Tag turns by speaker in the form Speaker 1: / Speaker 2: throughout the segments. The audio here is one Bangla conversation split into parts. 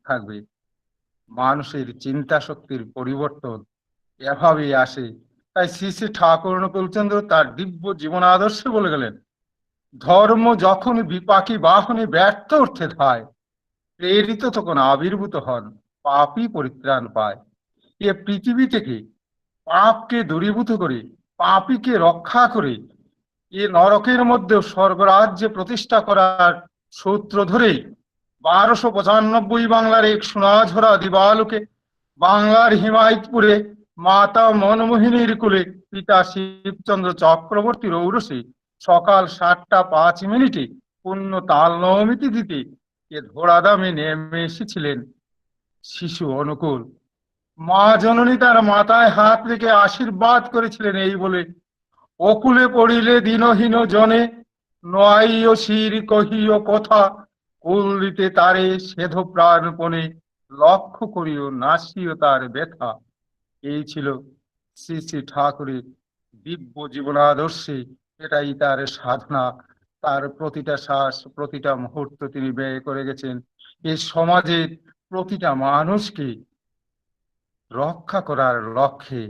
Speaker 1: থাকবে। মানুষের চিন্তা শক্তির পরিবর্তন এভাবেই আসে। তাই শ্রী শ্রী ঠাকুর অনুকূলচন্দ্র তার দিব্য জীবন আদর্শে বলে গেলেন, ধর্ম যখন বিপাকী বাহনে ব্যর্থ অর্থে ধায়, প্রেরিত তখন আবির্ভূত হন, পাপই পরিত্রাণ পায়। এ পৃথিবী থেকে পাপকে দূরীভূত করে, পাপীকে রক্ষা করে, এ নরকের মধ্যেও স্বর্গরাজ্যে প্রতিষ্ঠা করার সূত্র ধরেই 1295 বাংলার এক সোনাঝরা দিবালোকে, বাংলার হিমায়তপুরে মাতা মনমোহিনীর কুলে পিতা শিবচন্দ্র চক্রবর্তীর ঔরসে সকাল 7টা 5 মিনিটে পূর্ণ তাল নৌমিতি দিতে এ ধরাধামে নেমে এসেছিলেন শিশু অনুকূল। মা জননী তার মাথায় হাত রেখে আশীর্বাদ করেছিলেন এই বলে, অকুলে পড়িলে দিনহীন জনে, নয়ও শির কহিও কথা, কুল দিতে তারে সেধ প্রাণপণে, লক্ষ্য করিও নাসিও তার ব্যথা। এই ছিল শ্রী শ্রী ঠাকুরের দিব্য জীবনাদর্শে। এটাই তার সাধনা। তার প্রতিটা শ্বাস, প্রতিটা মুহূর্ত তিনি ব্যয় করে গেছেন এই সমাজের প্রতিটা মানুষকে রক্ষা করার লক্ষ্যে।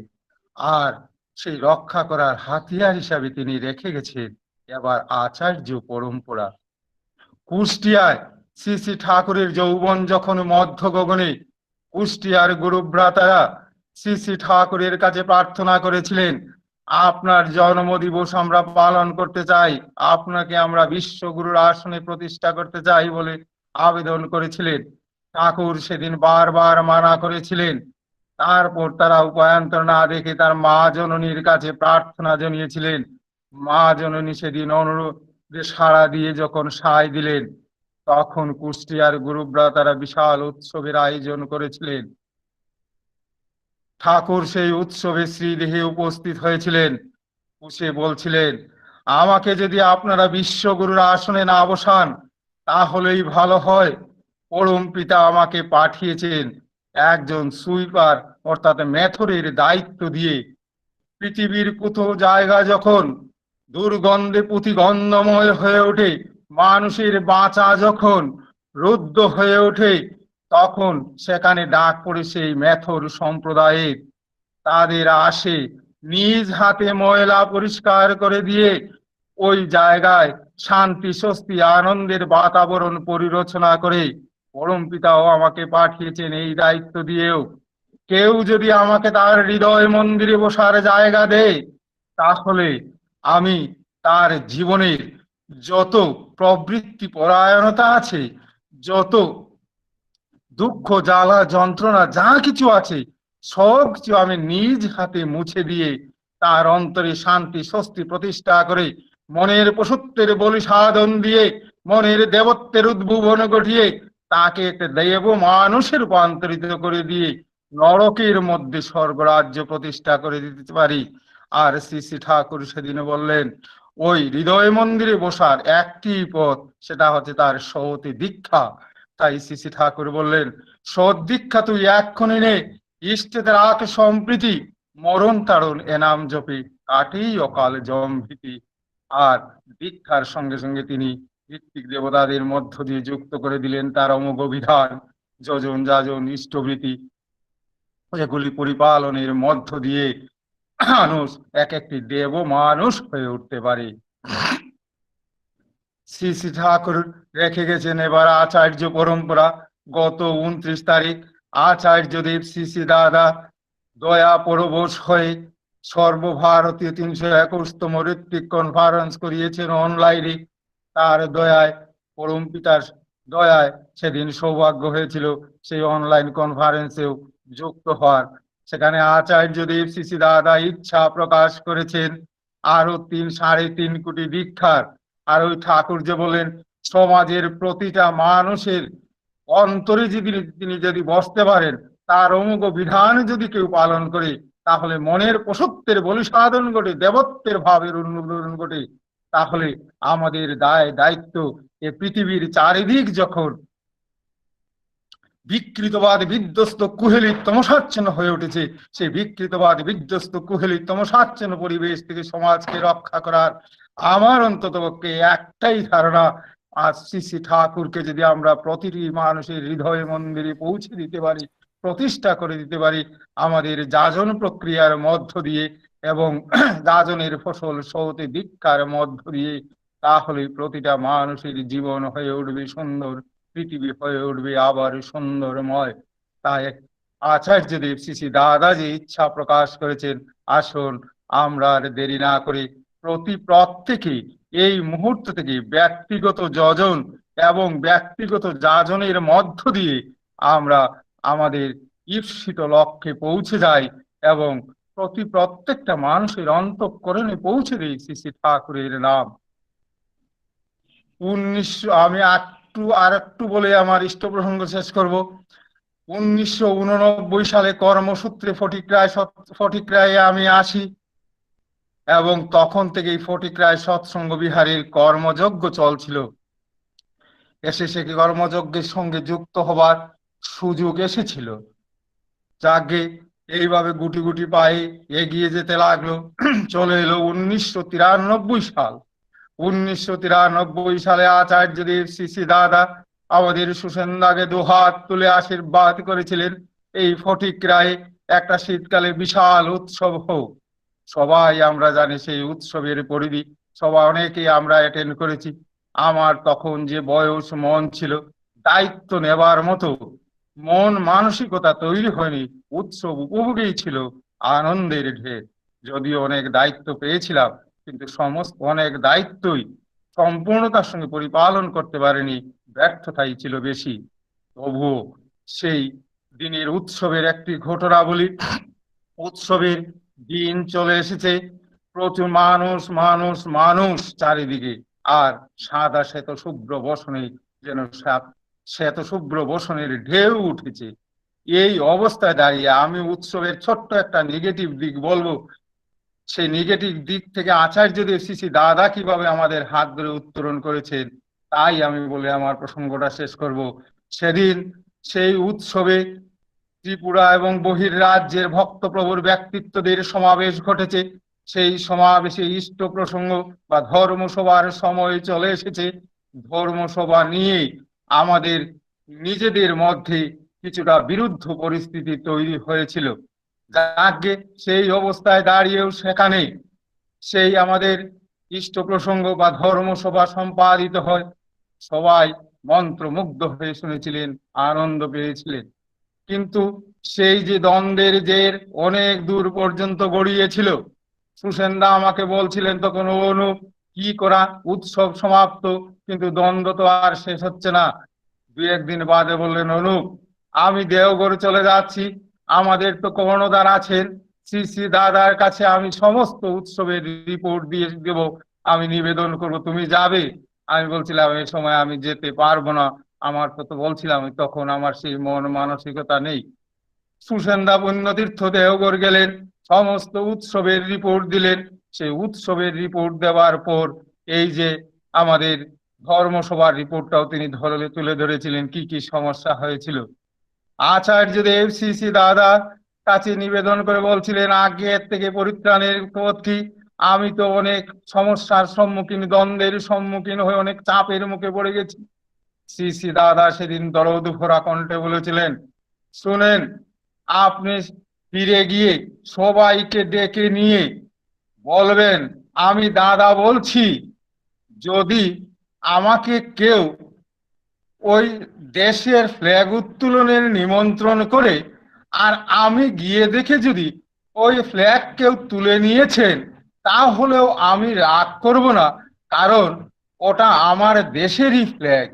Speaker 1: আর সেই রক্ষা করার হাতিয়ার হিসাবে তিনি রেখে গেছেন এবার আচার্য পরম্পরা। কুষ্টিয়ায় শ্রী শ্রী ঠাকুরের যৌবন যখন মধ্য গগনে, কুষ্টিয়ার গুরুভ্রাতারা শ্রী শ্রী ঠাকুরের কাছে প্রার্থনা করেছিলেন, আপনার জন্ম দিবস আমরা পালন করতে চাই, আপনাকে আমরা বিশ্বগুরুর আসনে প্রতিষ্ঠা করতে চাই বলে আবেদন করেছিলেন। ঠাকুর সেদিন বারবার মানা করেছিলেন। তারপর তারা উপায়ান্তর না দেখে তার মা জননীর কাছে প্রার্থনা জানিয়েছিলেন। মা জননী সেদিন অনুরোধে সাড়া দিয়ে যখন সায় দিলেন, তখন কুষ্টিয়ার গুরুভ্রাতারা বিশাল উৎসবের আয়োজন করেছিলেন। ঠাকুর সেই উৎসবে শ্রীদেহে উপস্থিত হয়েছিলেন। সে বলছিলেন, আমাকে যদি আপনারা বিশ্বগুরুর আসনে না বসান তাহলেই ভালো হয়। পরম পিতা আমাকে পাঠিয়েছেন একজন সুইপার অর্থাৎ মেথরের দায়িত্ব দিয়ে। পৃথিবীর কোথাও জায়গা যখন দুর্গন্ধে প্রতিগন্ধময় হয়ে ওঠে, মানুষের বাঁচা যখন রুদ্ধ হয়ে ওঠে, তখন সেখানে ডাক পড়ে সেই মেথর সম্প্রদায়ের। তাদের আসে নিজ হাতে ময়লা পরিষ্কার করে দিয়ে ওই জায়গায় শান্তি, স্বস্তি, আনন্দের বাতাবরণ পরিরচনা করে। পরম পিতাও আমাকে পাঠিয়েছেন এই দায়িত্ব দিয়েও। কেউ যদি আমাকে তার হৃদয় মন্দিরে বসার জায়গা দেয়, তাহলে আমি তার জীবনের যত প্রবৃত্তি পরায়ণতা আছে, যত দুঃখ জ্বালা যন্ত্রণা যা কিছু আছে, সব কিছু আমি নিজ হাতে মুছে দিয়ে তার অন্তরে শান্তি, স্বস্তি প্রতিষ্ঠা করে, মনের পশুত্বের বলি সাধন দিয়ে, মনের দেবত্বের উদ্ভুবন ঘটিয়ে তাকে একটা দেব মানুষের রূপান্তরিত করে দিয়ে নরকের মধ্যে স্বর্গরাজ্য প্রতিষ্ঠা করে দিতে পারি। আর শ্রী শ্রী ঠাকুর সেদিন বললেন, ওই হৃদয় মন্দিরে বসার একটি পথ, সেটা হচ্ছে তার সৌতি দীক্ষা। তাই শ্রী শ্রী ঠাকুর বললেন, সৎ দীক্ষা তুই এক্ষুনি নে, ইষ্টেতে রাখ সম্প্রীতি, মরণ তারণ এনাম জপে, কাটেই অকাল জম ভীতি। আর দীক্ষার সঙ্গে সঙ্গে তিনি ঋত্বিক দেবতাদের মধ্য দিয়ে যুক্ত করে দিলেন তার অমোঘ বিধান, যজন যাজন ইষ্টভৃতি। এগুলি পরিপালনের মধ্য দিয়ে মানুষ এক একটি দেব মানুষ হয়ে উঠতে পারে। শ্রী শ্রী ঠাকুর রেখে গেছেন এবার আচার্য পরম্পরা। গত 29 তারিখ আচার্যদেব শ্রী শ্রী দাদা দয়া পরবশ হয়ে সর্বভারতীয় 321তম ঋত্বিক কনফারেন্স করিয়েছেন অনলাইনে। তার দয়ায়, পরম পিতার দয়ায় সেদিন সৌভাগ্য হয়েছিল সেই অনলাইন কনফারেন্সেও যুক্ত হওয়ার। সেখানে আচার্যদেব শ্রী শ্রী দাদা ইচ্ছা প্রকাশ করেছেন আরো 3.5 কোটি দীক্ষার। আর ওই ঠাকুর যে বলেন, সমাজের প্রতিটা মানুষের অন্তরে যদি তিনি যদি বসতে পারেন, তার অমুক বিধান যদি কেউ পালন করে, তাহলে মনের পশুত্বের বলি সাধন ঘটে, দেবত্বের ভাবের উন্নয়ন ঘটে। তাহলে আমাদের দায় দায়িত্ব, এ পৃথিবীর চারিদিক যখন বিকৃতবাদ বিধ্বস্ত কুহেলি তমসাচ্ছন্ন হয়ে উঠেছে, সেই বিকৃতবাদ বিধ্বস্ত কুহেলি তমসাচ্ছন্ন পরিবেশ থেকে সমাজকে রক্ষা করার আমার অন্তত পক্ষে একটাই ধারণা, আজ শ্রী শ্রী ঠাকুরকে যদি আমরা প্রতিটি মানুষের হৃদয় মন্দিরে পৌঁছে দিতে পারি, প্রতিষ্ঠা করে দিতে পারি আমাদের যাজন প্রক্রিয়ার মধ্য দিয়ে এবং যাজনের ফসল সৌতে দীক্ষার মধ্য দিয়ে, তাহলে প্রতিটা মানুষের জীবন হয়ে উঠবে সুন্দর, পৃথিবী হয়ে উঠবে আবার সুন্দরময়। তাই আচার্যদেব শ্রী শ্রী দাদা যে ইচ্ছা প্রকাশ করেছেন, আসুন আমরা আর দেরি না করে প্রত্যেকে এই মুহূর্ত থেকে ব্যক্তিগত যজন এবং ব্যক্তিগত যাজনের মধ্য দিয়ে আমরা আমাদের ঈপ্সিত লক্ষ্যে পৌঁছে যাই এবং প্রত্যেকটা মানুষের অন্তঃকরণে পৌঁছে দেই শ্রী শ্রী ঠাকুরের নাম। আমি আর একটু বলে আমার ইষ্ট প্রসঙ্গ শেষ করব। 1989 সালে কর্মসূত্রে ফটিকরায় আমি আসি এবং তখন থেকেই ফটিকরায় সৎসঙ্গ বিহারের কর্মযজ্ঞ চলছিল। এসে সে কর্মযজ্ঞের সঙ্গে যুক্ত হবার সুযোগ এসেছিল। যাকে এইভাবে গুটি গুটি পায়ে এগিয়ে যেতে লাগলো। চলে এলো 1993 সাল। 1993 সালে আচার্যদেব শ্রী শ্রী দাদা আমাদের সুসেন্দাকে দুহাত তুলে আশীর্বাদ করেছিলেন, এই ফটিকরায়ে একটা শীতকালে বিশাল উৎসব হোক। সবাই আমরা জানি সেই উৎসবের পরিধি, সবাই অনেকেই আমরা অ্যাটেন্ড করেছি। আমার তখন যে বয়স, মন ছিল দায়িত্ব নেবার মতো মন মানসিকতা তৈরি হয়নি। উৎসব উপভোগেই ছিল আনন্দের ঢের। যদিও অনেক দায়িত্ব পেয়েছিলাম, কিন্তু সমস্ত অনেক দায়িত্বই সম্পূর্ণতার সঙ্গে পরিপালন করতে পারেনি, ব্যর্থতাই ছিল বেশি। তবুও সেই দিনের উৎসবের একটি ঘটনা বলি। উৎসবের দিন চলে এসেছে, প্রচুর মানুষ মানুষ মানুষ চারিদিকে, আর সাদা শ্বেত শুভ্র বসনে যেন শ্বেত শুভ্র বসনের ঢেউ উঠেছে। এই অবস্থায় দাঁড়িয়ে আমি উৎসবের ছোট্ট একটা নেগেটিভ দিক বলবো। সেই নেগেটিভ দিক থেকে আচার্যদেব শ্রী শ্রী দাদা কিভাবে আমাদের হাত ধরে উত্তরণ করেছেন, তাই আমি বলে আমার প্রসঙ্গটা শেষ করব। সেদিন সেই উৎসবে ত্রিপুরা এবং বহির্রাজ্যের ভক্তপ্রভুর ব্যক্তিত্বদের সমাবেশ ঘটেছে। সেই সমাবেশে ইষ্ট প্রসঙ্গ বা ধর্মসভার সময় চলে এসেছে। ধর্মসভা নিয়ে আমাদের নিজেদের মধ্যে কিছুটা বিরুদ্ধ পরিস্থিতি তৈরি হয়েছিল। যাকে সেই অবস্থায় দাঁড়িয়েও সেখানে সেই আমাদের ইষ্ট প্রসঙ্গ বা ধর্মসভা সম্পাদিত হয়। সবাই মন্ত্রমুগ্ধ হয়ে শুনেছিলেন, আনন্দ পেয়েছিলেন। কিন্তু সেই যে দ্বন্দ্বের জের অনেক দূর পর্যন্ত গড়িয়েছিল, সুসেনদা আমাকে বলছিলেন তখন, অনু কি করা, উৎসব সমাপ্ত কিন্তু দ্বন্দ্ব তো আর শেষ হচ্ছে না। 2-1 দিন বাদে বললেন, অনুপ আমি দেওঘর চলে যাচ্ছি, আমাদের তো কর্ণধার আছেন, শ্রী শ্রী দাদার কাছে আমি সমস্ত উৎসবের রিপোর্ট দিয়ে দেব, আমি নিবেদন করব, তুমি যাবে? আমি বলছিলাম এই সময় আমি যেতে পারবো না, আমার তো বলছিলাম তখন আমার সেই মন মানসিকতা নেই। সুসেনদা পুণ্যতীর্থ দেওঘর গেলেন, সমস্ত উৎসবের রিপোর্ট দিলেন। সেই উৎসবের রিপোর্ট দেওয়ার পর এই যে আমাদের ধর্মসভার রিপোর্টটাও তিনি তুলে ধরেছিলেন, কি কি সমস্যা হয়েছিল। আচার্যদেব শ্রী শ্রী দাদা কাছে নিবেদন করে বলছিলেন, আগে থেকে পরিত্রাণের পথ কি? আমি তো অনেক সমস্যার সম্মুখীন, দ্বন্দ্বের সম্মুখীন হয়ে অনেক চাপের মুখে পড়ে গেছি। শ্রী শ্রী দাদা সেদিন দরদ ভরা কণ্ঠে বলেছিলেন, শুনেন, আপনি ফিরে গিয়ে সবাইকে ডেকে নিয়ে বলবেন আমি দাদা বলছি, যদি আমাকে কেউ ওই দেশের ফ্ল্যাগ উত্তোলনের নিমন্ত্রণ করে আর আমি গিয়ে দেখে যদি ওই ফ্ল্যাগ কেউ তুলে নিয়েছেন, তাহলেও আমি রাগ করব না, কারণ ওটা আমার দেশেরই ফ্ল্যাগ।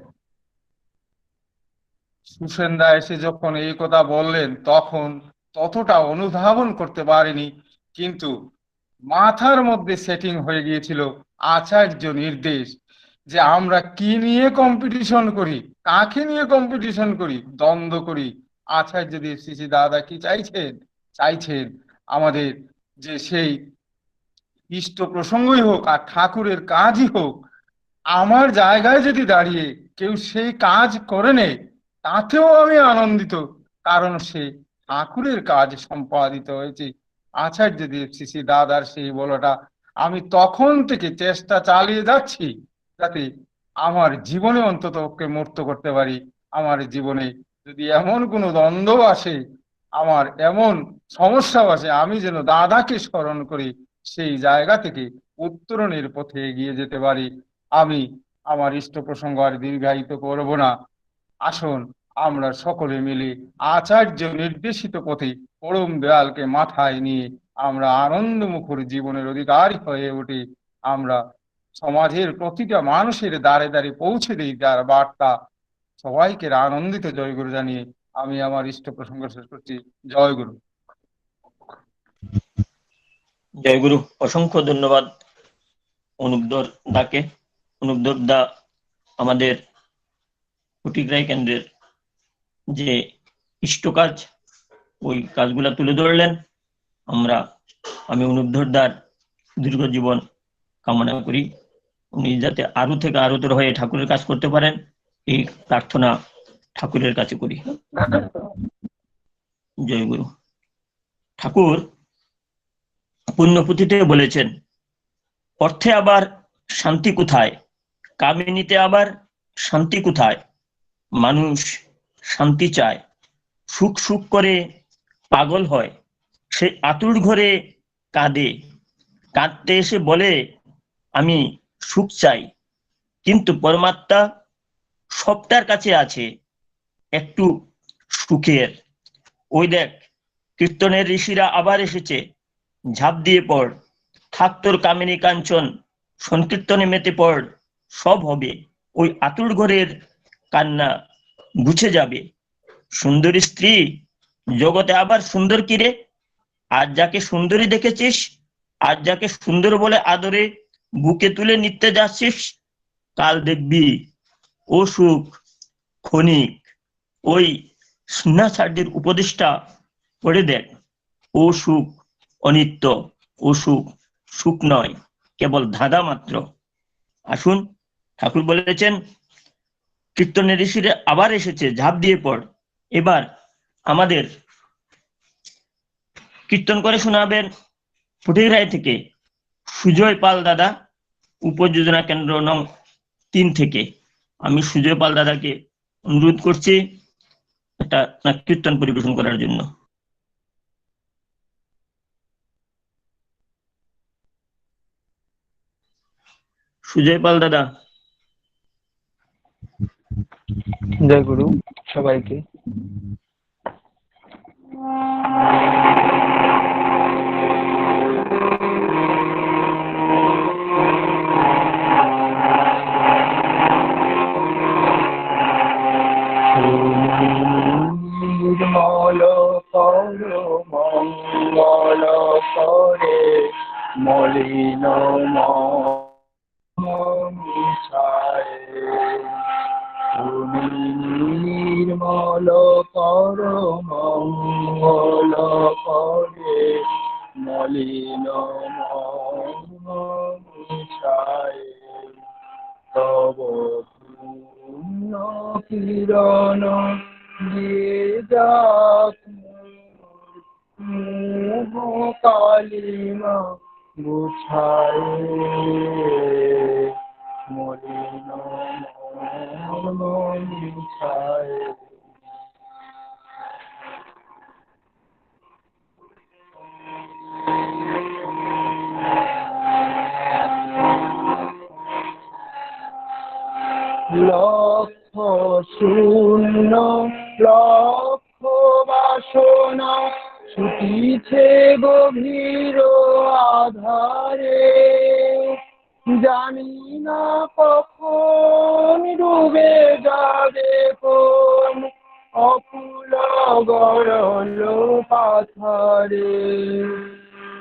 Speaker 1: সুসেনদা এসে যখন এই কথা বললেন তখন ততটা অনুধাবন করতে পারিনি, কিন্তু মাথার মধ্যে সেটিং হয়ে গিয়েছিল আচার্য নির্দেশ যে আমরা কি নিয়ে কম্পিটিশন করি, কাকে নিয়ে কম্পিটিশন করি, দ্বন্দ্ব করি। আচার্য দেব শ্রী শ্রী দাদা কি চাইছেন আমাদের যে সেই ইষ্ট প্রসঙ্গই হোক আর ঠাকুরের কাজই হোক, আমার জায়গায় যদি দাঁড়িয়ে কেউ সেই কাজ করে নেয় তাতেও আমি আনন্দিত, কারণ সে ঠাকুরের কাজ সম্পাদিত হয়েছে। আচার্য দেব শ্রী শ্রী দাদার সেই বলাটা আমি তখন থেকে চেষ্টা চালিয়ে যাচ্ছি, যাতে আমার জীবনে অন্তত ওকে মুক্ত করতে পারি। আমার জীবনে যদি এমন কোনো দ্বন্দ্ব আসে, আমার এমন সমস্যা আসে, আমি যেন দাদাকে স্মরণ করি, সেই জায়গা থেকে উত্তরণের পথে এগিয়ে যেতে পারি। আমি আমার ইষ্ট প্রসঙ্গ আর দীর্ঘায়িত করব না। আসুন আমরা সকলে মিলে আচার্য নির্দেশিত পথে পরম দয়ালকে মাথায় নিয়ে আমরা আনন্দমুখর জীবনের অধিকারী হয়ে উঠি। আমরা সমাজের প্রতিটা মানুষের দ্বারে দ্বারে পৌঁছে দিই যার বার্তা। সবাইকে আনন্দিত জয়গুরু জানিয়ে আমি আমার ইষ্ট প্রসঙ্গ শেষ করছি। জয়গুরু।
Speaker 2: জয়গুরু। অসংখ্য ধন্যবাদ অনুপধর দাকে। অনুপধর দা আমাদের ফটিকরাই কেন্দ্রের যে ইষ্ট কাজ, ওই কাজগুলা তুলে ধরলেন। আমি অনুপধর দার দীর্ঘ জীবন কামনা করি। উনি যাতে আরো থেকে আরোতর হয়ে ঠাকুরের কাজ করতে পারেন, এই প্রার্থনা ঠাকুরের কাছে করি। জয়গুরু। ঠাকুর পুণ্যপুঁথিতে বলেছেন, অর্থে আবার শান্তি কোথায়, কামিনীতে আবার শান্তি কোথায়। মানুষ শান্তি চায়, সুখ সুখ করে পাগল হয়, সে আতুর ঘরে কাঁদে, কাঁদতে এসে বলে আমি সুখ চাই। কিন্তু পরমাত্মা সবটার কাছে আছে একটু সুখের। ওই দেখ, কীর্তনের ঋষিরা আবার এসেছে, ঝাঁপ দিয়ে পড়, থাক তোর কামিনী কাঞ্চন, সংকীর্তনে মেতে পড়, সব হবে। ওই আতুর ঘরের কান্না গুছে যাবে। সুন্দরী স্ত্রী জগতে আবার সুন্দর কিরে? আজ যাকে সুন্দরী দেখেছিস, আজ যাকে সুন্দর বলে আদরে বুকে তুলে নিতে যাচ্ছিস, কাল দেখবি ও সুখ ক্ষণিক। ওই স্নেহাচার্যের উপদেশটা পড়ে দেখ, ও সুখ অনিত্য, ও সুখ সুখ নয়, কেবল ধাঁধা মাত্র। আসুন, ঠাকুর বলেছেন কীর্তনের ঋষিরা আবার এসেছে, ঝাঁপ দিয়ে পড়। এবার আমাদের কীর্তন করে শোনাবেন ফটিকরাই থেকে সুজয় পাল দাদা, উপযোজনা কেন্দ্র নং 3 থেকে। আমি সুজয় পাল দাদাকে অনুরোধ করছি একটা কীর্তন পরিবেশন করার জন্য। সুজয় পাল দাদা।
Speaker 3: জয় গুরু সবাইকে। নির্মল কর মঙ্গল করে মলিন মিশায়। তুমি নির্মল কর মঙ্গল করে মলিন মিশায়। তব পূর্ণ কিরণ দিয়ে যাক মোহ কালিমা গুছায়। মলিন মিশায়। লক্ষ শূন্য লক্ষ বাসনা ছুটিছে গভীর আধারে। জানি না কখন ডুবে যাবে কোন অকুল গরল পাথারে।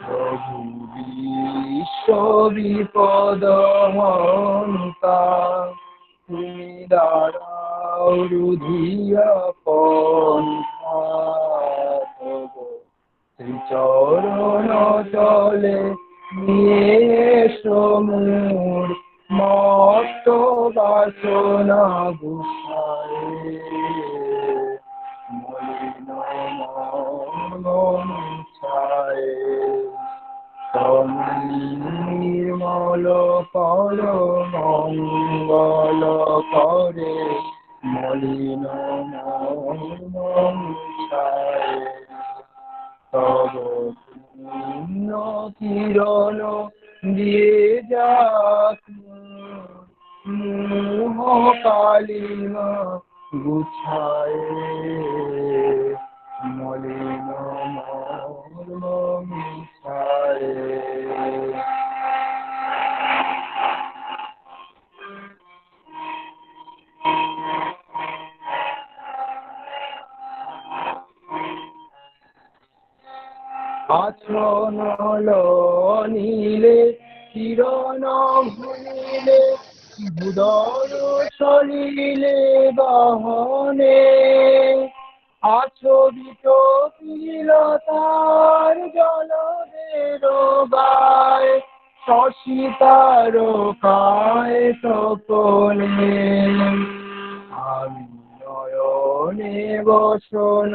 Speaker 3: প্রভু বিশ্ব বিপদ হন্তা, তুমি দাঁড়াও রুধিয়া পন্থা। শ্রীচরণ চলে নিয়ে সমুর মত বাসনা গুছায়। মলিন মন ছায়। তুমি নির্মল কর মঙ্গল মঙ্গল করে মলিন মন মুছায় তব পুণ্য কিরণ দিয়ে যাক মোহ কালিমা গুছায় মলিন মন মুছায় আচরণ নীলে কিরণ ভুলিলে বুদর চলিলে বাহনে আচরিত পিলতার জলদের গায় শশিতার কায় তপনে আমি নয়নে বসন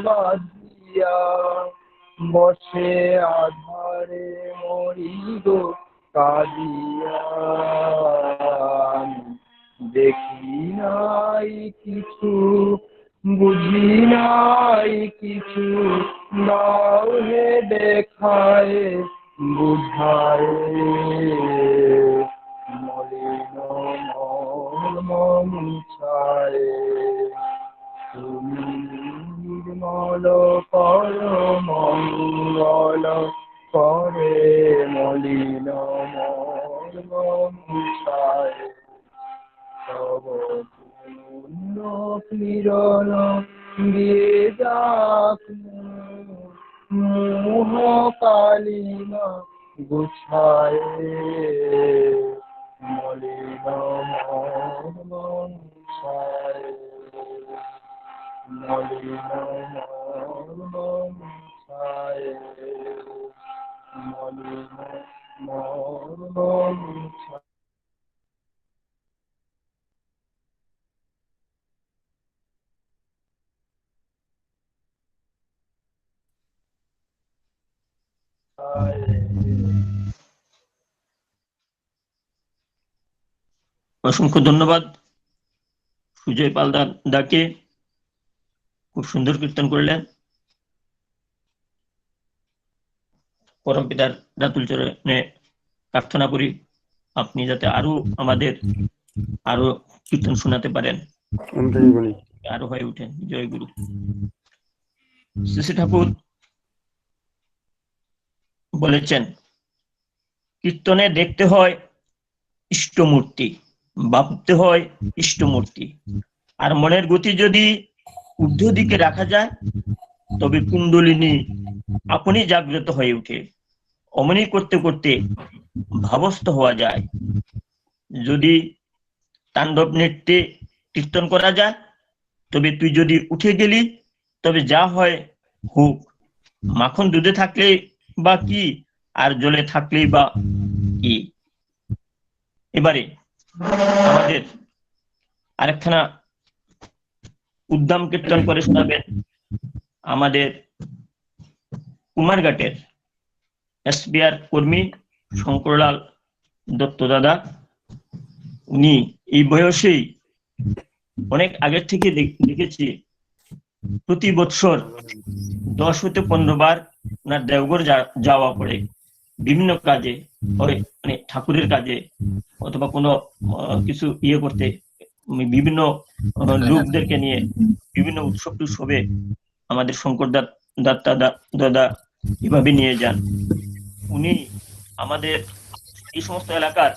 Speaker 3: বাঁধিয়া বসে আধারে মরিব কাঁদিয়া দেখি নাই কিছু বুঝি নাই কিছু দাও হে দেখায় বুঝায় মলিন মন মুছায় তুমি নির্মল কর মঙ্গল করে মলিন মন মুছায় তব পুণ্য কিরণ দিয়ে যাক মোহ কালিমা গুছায় মলিন মন মুছায় মলিন মন মুছায় মলিন মন মুছায়
Speaker 2: অসংখ্য ধন্যবাদ সুজয় পাল দাকে, খুব সুন্দর কীর্তন করলেন। পরম পিতার রাতুল চরণে প্রার্থনা করি আপনি যাতে আরো আমাদের আরো কীর্তন শোনাতে পারেন, আরো হয়ে উঠেন। জয় গুরু। শ্রী শ্রী ঠাকুর বলেছেন কীর্তনে দেখতে হয় ইষ্টমূর্তি, ভাবতে হয় ইষ্টমূর্তি, আর মনের গতি যদি ঊর্ধ্ব দিকে রাখা যায় তবে কুণ্ডলিনী আপনি জাগ্রত হয়ে উঠে। অমনি করতে করতে ভাবস্থ হওয়া যায়। যদি তাণ্ডব নৃত্যে কীর্তন করা যায় তবে তুই যদি উঠে গেলি তবে যা হয় হোক, মাখন দুধে থাকলে বা কি আর জলে থাকলেই বা কি। এবারে আমাদের আরেকখানা উদ্দাম কীর্তন করে শোনাবেন আমাদের কুমারঘাটের এসবিআর কর্মী শঙ্করলাল দত্ত দাদা। উনি এই বয়সেই অনেক আগের থেকে দেখেছি প্রতি বছর 10 হতে 15 বার ওনার দেওঘর যাওয়া পড়ে বিভিন্ন কাজে, মানে ঠাকুরের কাজে অথবা কোনো কিছু ইয়ে করতে, বিভিন্ন লোকদেরকে নিয়ে বিভিন্ন উৎসব টুৎসবে আমাদের শঙ্কর দাদা এভাবে নিয়ে যান। উনি আমাদের এই সমস্ত এলাকার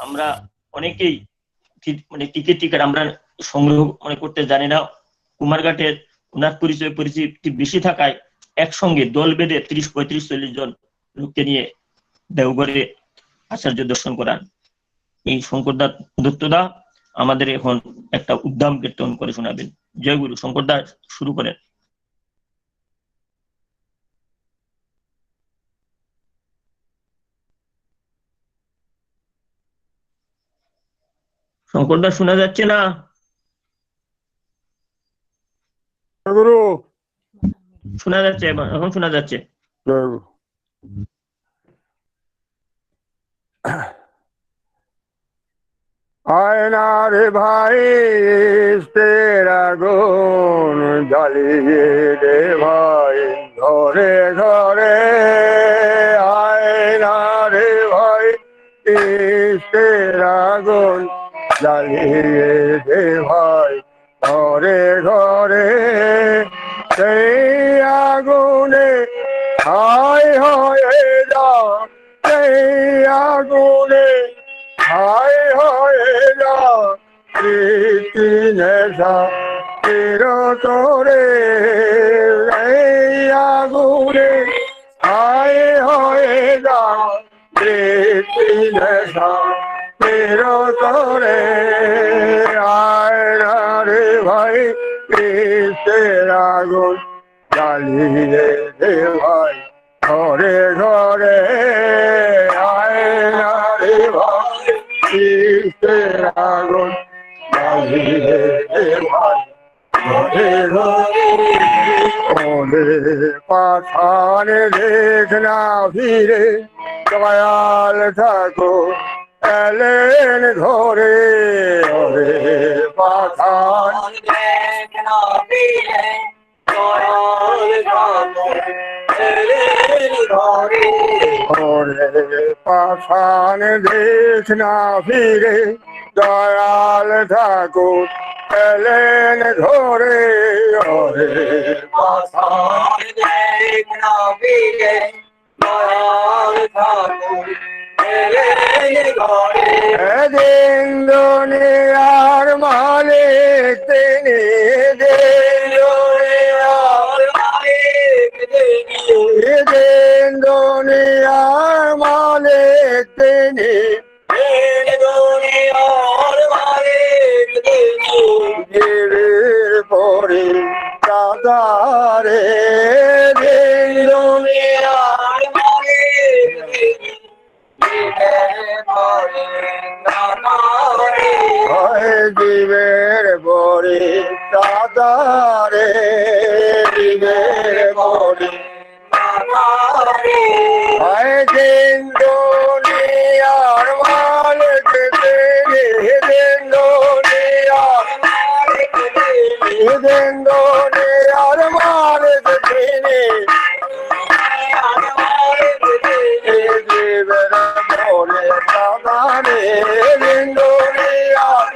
Speaker 2: আমরা অনেকেই মানে টিকিট আমরা সংগ্রহ করতে জানি না। কুমারঘাটের ওনার পরিচিতি বেশি থাকায় একসঙ্গে দল বেঁধে 30-35-40 জন লোককে নিয়ে দেওঘরে আচার্য দর্শন করান। এই শঙ্কর দত্তদা আমাদের এখন একটা উদ্দাম কীর্তন করে শোনাবেন। জয় গুরু। শঙ্কর দা শুরু করেন। শঙ্কর দা শোনা যাচ্ছে না?
Speaker 4: গুরু
Speaker 2: শোনা যাচ্ছে, এখন শোনা যাচ্ছে।
Speaker 4: आयना रे भाई तेरा गुण জ্বালিয়ে দে ভাই ঘরে ঘরে আয়না রে ভাই তেরা গুণ জ্বালিয়ে দে ভাই ঘরে ঘরে সেই আগুনে হায় হয়ে যা সেই আগুনে হায় হয়ে যা প্রীতি নেশা চিরতরে এই আগুনে হায় হয়ে যা প্রীতি নেশা চিরতরে আয়না রে ভাই কৃষ্ণের আগুন জ্বালিয়ে দে ভাই ঘরে ঘরে আয়না রে ভাই কৃষ্ণের আগুন জ্বালিয়ে দে ভাই ঘরে ঘরে ওরে পাঠান দেখনা ফিরে দয়াল ঠাকুর এলেন ঘরে ওরে পাঠান
Speaker 5: দেখনা ফিরে দয়াল ঠাকুর এলেন ঘরে
Speaker 4: ওরে পাঠান দেখনা ফিরে দয়াল ঠাকুর এলেন ঘরে ওরে পাঠান
Speaker 5: দেখনা ফিরে দয়াল ঠাকুর এলেন ঘরে
Speaker 4: দিন দুনিয়ার মালিক তিনি দিন দুনিয়ার দিন দুনিয়ার মালিক তিনি গিরির পরে দাদারে দিন দুনিয়ার জীবের বরে দাদারে জীবের বরে দিন দুনিয়ার মালিক তিনি দিন দুনিয়ার দিন দুনিয়ার মালিক তিনি জীবের বরে দাদারে দিন দুনিয়ার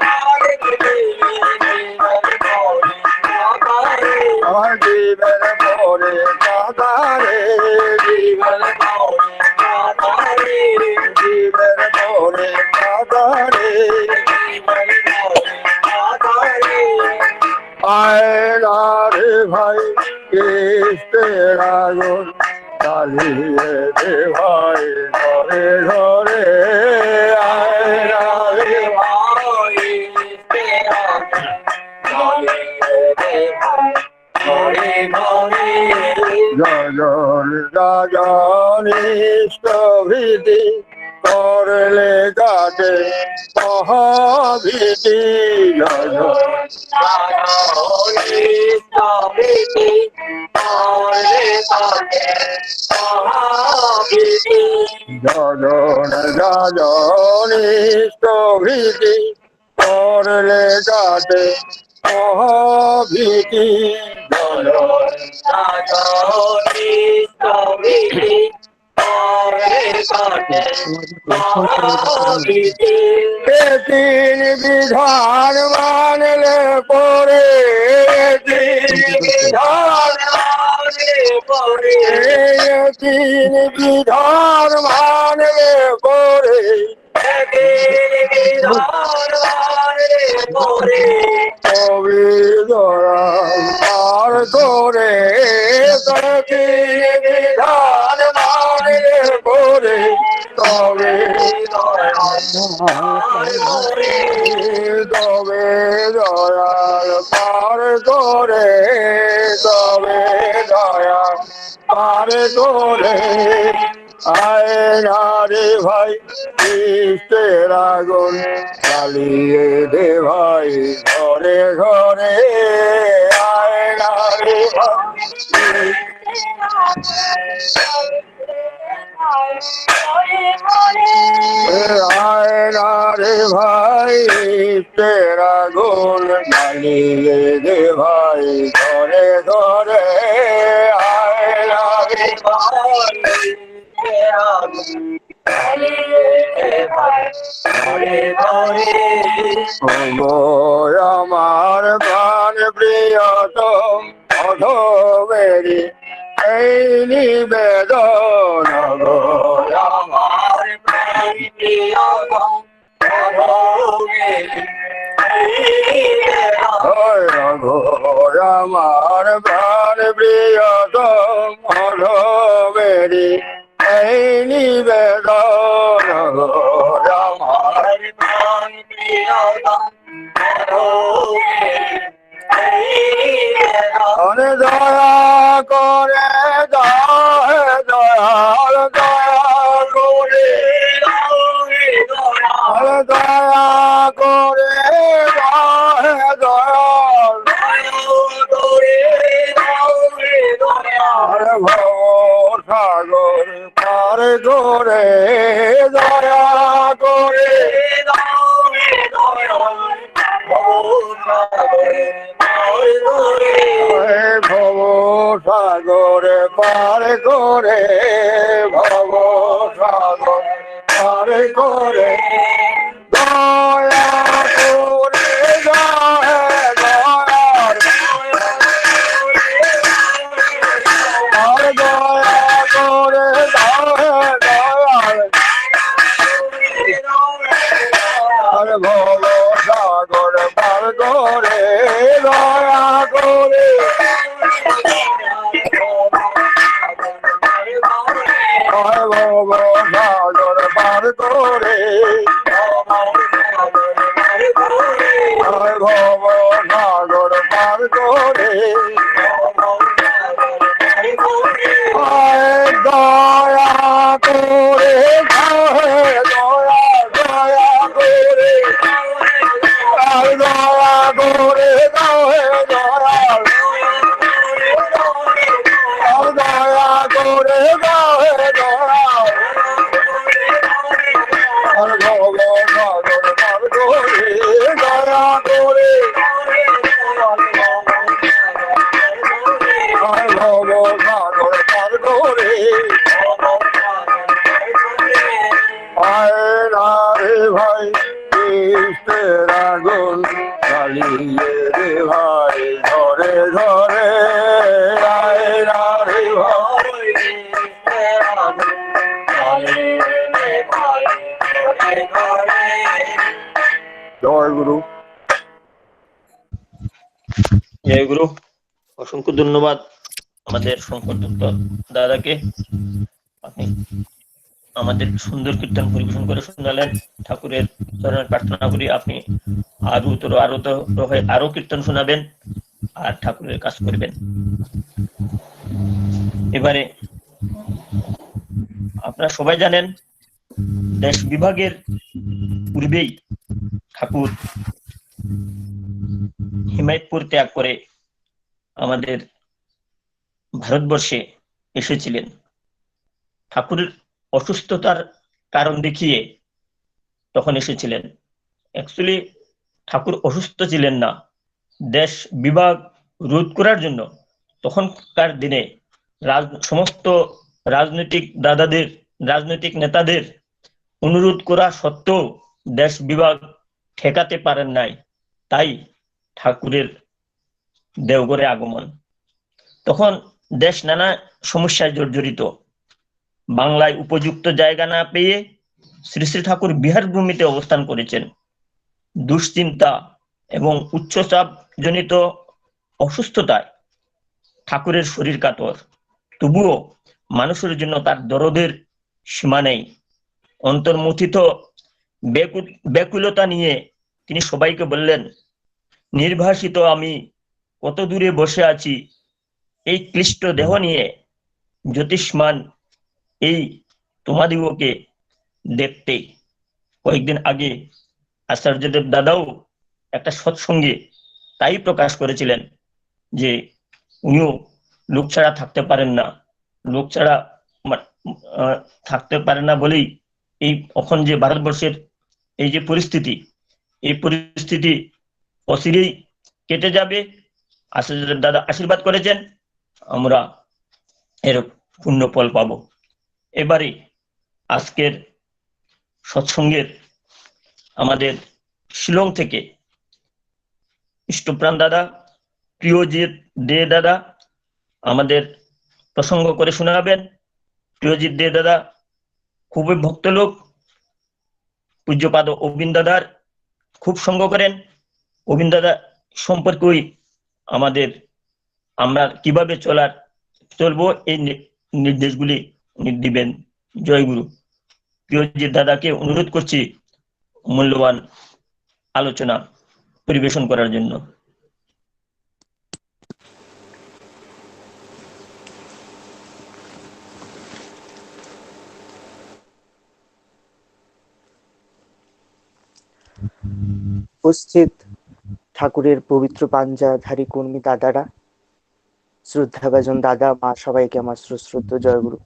Speaker 4: আমার জীবের পরে দাদারে জীবের জীবের পরে দাদারে আয়না রে ভাই কৃষ্ণের আগুন জ্বালিয়ে দে ভাই ঘরে ঘরে আয়না রে ভাই গগন গগনিষ্ঠ ভীতি করলে কাটে মহাভীতি গগন গগন গগনিষ্ঠ ভীতি করলে কাটে মহাভীতি গগন তিন বিধান মানলে পরে তিন বিধান তিন বিধান মানলে পরে কবি দয়াল পার করে তিন বিধান মানলে পরে তবে তবে দয়াল পার করে তবে দয়াল পার করে আয়না রে ভাই কৃষ্ণের আগুন জ্বালিয়ে দে ভাই ঘরে ঘরে আয়না রে ভাই आए ना रे भाई तेरा गुण गालिए दे भाई घरे घरे आए ना रे আমার প্রাণ প্রিয়তম অধমেরি এই নিবেদন গো আমার প্রাণ প্রিয়তম আমার প্রাণ প্রিয়তম অধমেরি এই নিবেদন গো আমার প্রাণ প্রিয়তম অনে দয়া করে দয়াল দয়া করে দয়া করে দয়াল ভব সাগর পার করে দয়া করে ভব সাগরে পার করে ভব সাগর পার করে দয়া করে দয়াল আর দয়া করে দয়াল আর ভব সাগর পার করে দয়া করে আর ভব সাগর পার করে আর ভব সাগর পার করে দয়া করে দয়া দয়া করে আর দয়া করে দয়াল আর দয়া করে দয়াল আর ভব সাগর পার করে দয়া করে আর ভব সাগর পার করে আয় না রে ভাই ইষ্টের আগুন জ্বালিয়ে রে ভাই ঘরে ঘরে আয় না রে ভাই জয় গুরু।
Speaker 2: জয় গুরু। অসংখ্য ধন্যবাদ আমাদের শঙ্কর দত্ত দাদাকে। আপনি আমাদের সুন্দর কীর্তন পরিবেশন করে শোনালেন। ঠাকুরের চরণে প্রার্থনা করি আপনি আরো কীর্তন শোনাবেন আর ঠাকুরের কাজ করবেন। এবারে আপনারা সবাই জানেন দেশ বিভাগের পূর্বেই ঠাকুর হিমায়তপুর ত্যাগ করে আমাদের ভারতবর্ষে এসেছিলেন। ঠাকুরের অসুস্থতার কারণ দেখিয়ে তখন এসেছিলেন। অ্যাকচুয়ালি ঠাকুর অসুস্থ ছিলেন না, দেশ বিভাগ রোধ করার জন্য তখনকার দিনে সমস্ত রাজনৈতিক নেতাদের অনুরোধ করা সত্ত্বেও দেশ বিভাগ ঠেকাতে পারেন নাই। তাই ঠাকুরের দেওঘরে আগমন। তখন দেশ নানা সমস্যায় জর্জরিত। বাংলায় উপযুক্ত জায়গা না পেয়ে শ্রী শ্রী ঠাকুর বিহার ভূমিতে অবস্থান করেছেন। দুশ্চিন্তা এবং উচ্চচাপ জনিত অসুস্থতায় ঠাকুরের শরীর কাতর, তবুও মানুষের জন্য তার দরদের সীমা নেই। অন্তর্মথিত ব্যাকুলতা নিয়ে তিনি সবাইকে বললেন, নির্বাসিত আমি কত দূরে বসে আছি এই ক্লিষ্ট দেহ নিয়ে, জ্যোতিষ্মান এই তোমাদিগকে দেখতে। কয়েকদিন আগে আচার্যদেব দাদাও একটা সৎসঙ্গে তাই প্রকাশ করেছিলেন যে উনিও লোক ছাড়া থাকতে পারেন না, লোক ছাড়া থাকতে পারে না বলেই এই এখন যে ভারতবর্ষের এই যে পরিস্থিতি, এই পরিস্থিতি অচিরেই কেটে যাবে। আচার্য দাদা আশীর্বাদ করেছেন, আমরা এর পূর্ণ ফল পাবো। এবারে আজকের সৎসঙ্গের আমাদের শিলং থেকে ইষ্টপ্রাণ দাদা, প্রিয়জিৎ দে দাদা আমাদের প্রসঙ্গ করে শোনাবেন। প্রিয়জিৎ দে দাদা খুবই ভক্ত লোক, পূজ্যপাদ অবিন দাদার খুব সঙ্গ করেন। অবিন দাদা সম্পর্কেই আমরা কিভাবে চলবো এই নির্দেশগুলি দিবেন জয়গুরু। প্রিয়জিৎ দাদাকে অনুরোধ করছি মূল্যবান আলোচনা পরিবেশন করার জন্য।
Speaker 6: উপস্থিত ঠাকুরের পবিত্র পাঞ্জাধারী কর্মী দাদারা, শ্রদ্ধাভাজন দাদা, মা, সবাইকে আমার শ্রদ্ধ জয়গুরু।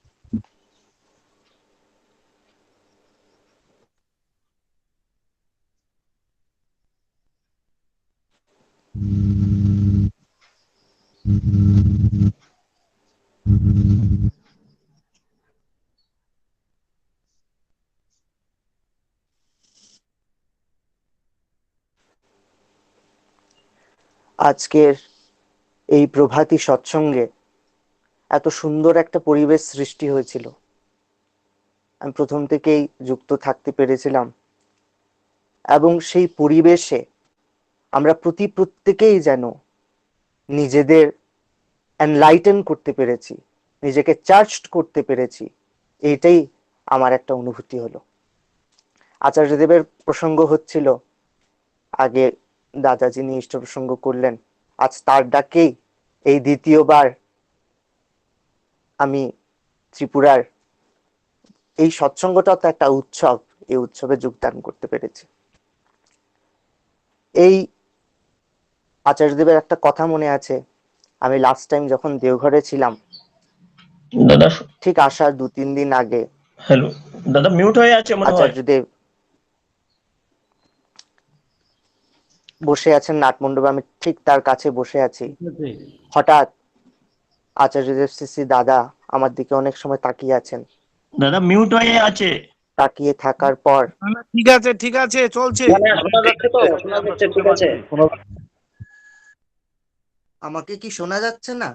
Speaker 6: আজকের এই প্রভাতী সৎসঙ্গে এত সুন্দর একটা পরিবেশ সৃষ্টি হয়েছিল, আমি প্রথম থেকেই যুক্ত থাকতে পেরেছিলাম এবং সেই পরিবেশে আমরা প্রত্যেকেই যেন নিজেদের এনলাইটেন করতে পেরেছি, নিজেকে চার্জড করতে পেরেছি। এইটাই আমার একটা অনুভূতি হলো। আচার্যদেবের প্রসঙ্গ হচ্ছিল, আগে দাদা যিনি ইষ্ট প্রসঙ্গ করলেন, আজ তার ডাকেই এই দ্বিতীয়বার আমি ত্রিপুরার এই সৎসঙ্গটা তো একটা উৎসব, এই উৎসবে যোগদান করতে পেরেছি। এই আচার্যদেবের একটা কথা মনে আছে, আমি লাস্ট টাইম যখন দেওঘরে ছিলাম,
Speaker 2: দাদা
Speaker 6: ঠিক আসার 2-3 দিন আগে,
Speaker 2: হ্যালো দাদা, মিউট হয়ে আছে মনে হয়।
Speaker 6: আচার্যদেব বসে আছেন নাটমণ্ডপে, আমি ঠিক তার কাছে বসে আছি। হঠাৎ আচার্যদেব শ্রী দাদা আমার দিকে অনেক সময় তাকিয়ে আছেন।
Speaker 2: দাদা মিউট হয়ে আছে।
Speaker 6: তাকিয়ে থাকার পর
Speaker 7: ঠিক আছে চলছে।
Speaker 6: আমাকে কি শোনা যাচ্ছে না?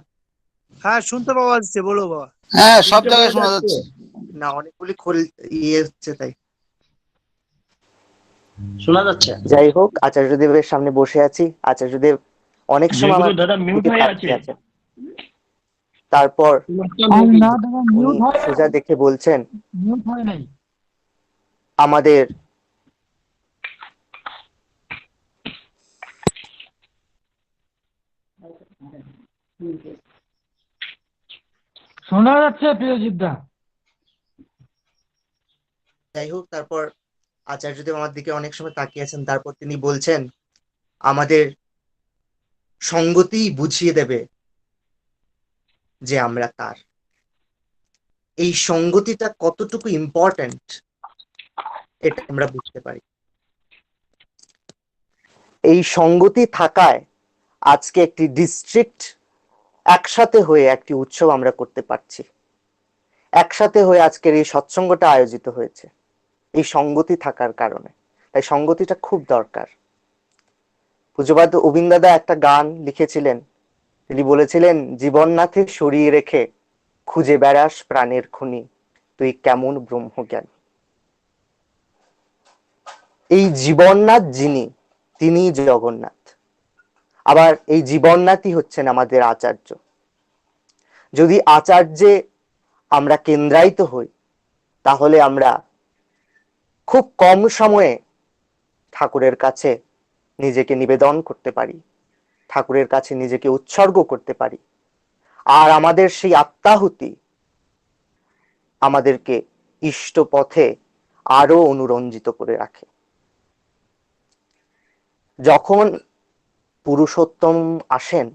Speaker 7: হ্যাঁ শুনতে পাওয়া যাচ্ছে, বলো বাবা।
Speaker 8: হ্যাঁ, সব জায়গায় শোনা যাচ্ছে।
Speaker 6: না, অনেকগুলি হচ্ছে, তাই
Speaker 8: শোনা যাচ্ছে।
Speaker 6: যাই হোক, আচার্যদেবের সামনে বসে আছি। আচার্যদেব অনেক সময় আমার
Speaker 2: দাদা মিউট
Speaker 6: দিকে
Speaker 2: হয়ে
Speaker 6: তাকিয়ে
Speaker 2: আছে।
Speaker 6: আছেন। তারপর উনি সোজা দেখে বলছেন, আমাদের
Speaker 7: শোনা যাচ্ছে প্রিয়জিৎদা।
Speaker 6: যাই হোক, তারপর আচার্যদেব আমার দিকে অনেক সময় তাকিয়ে আছেন। তারপর তিনি বলছেন, আমাদের সঙ্গতি বুঝিয়ে দেবে যে আমরা কার। এই সঙ্গতিটা কতটুকু ইম্পর্ট্যান্ট এটা আমরা বুঝতে পারি। এই সঙ্গতি থাকায় আজকে একটি ডিস্ট্রিক্ট একসাথে হয়ে একটি উৎসব আমরা করতে পারছি, একসাথে হয়ে আজকের এই সৎসঙ্গটা আয়োজিত হয়েছে এই সঙ্গতি থাকার কারণে। তাই সঙ্গতিটা খুব দরকার। পূজ্যপাদ অবিন দাদা একটা গান লিখেছিলেন, তিনি বলেছিলেন, জীবননাথে সরিয়ে রেখে খুঁজে বেড়াস প্রাণের খনি, তুই কেমন ব্রহ্মজ্ঞান। এই জীবননাথ যিনি, তিনি জগন্নাথ। আবার এই জীবননাথই হচ্ছেন আমাদের আচার্য। যদি আচার্যে আমরা কেন্দ্রায়িত হই, তাহলে আমরা খুব কম সময়ে ঠাকুরের কাছে নিজেকে নিবেদন করতে পারি, ঠাকুরের কাছে নিজেকে উৎসর্গ করতে পারি। আর আমাদের সেই আত্মাহুতি আমাদেরকে ইষ্ট পথে আরো অনুরঞ্জিত করে রাখে। যখন পুরুষোত্তম আসেন,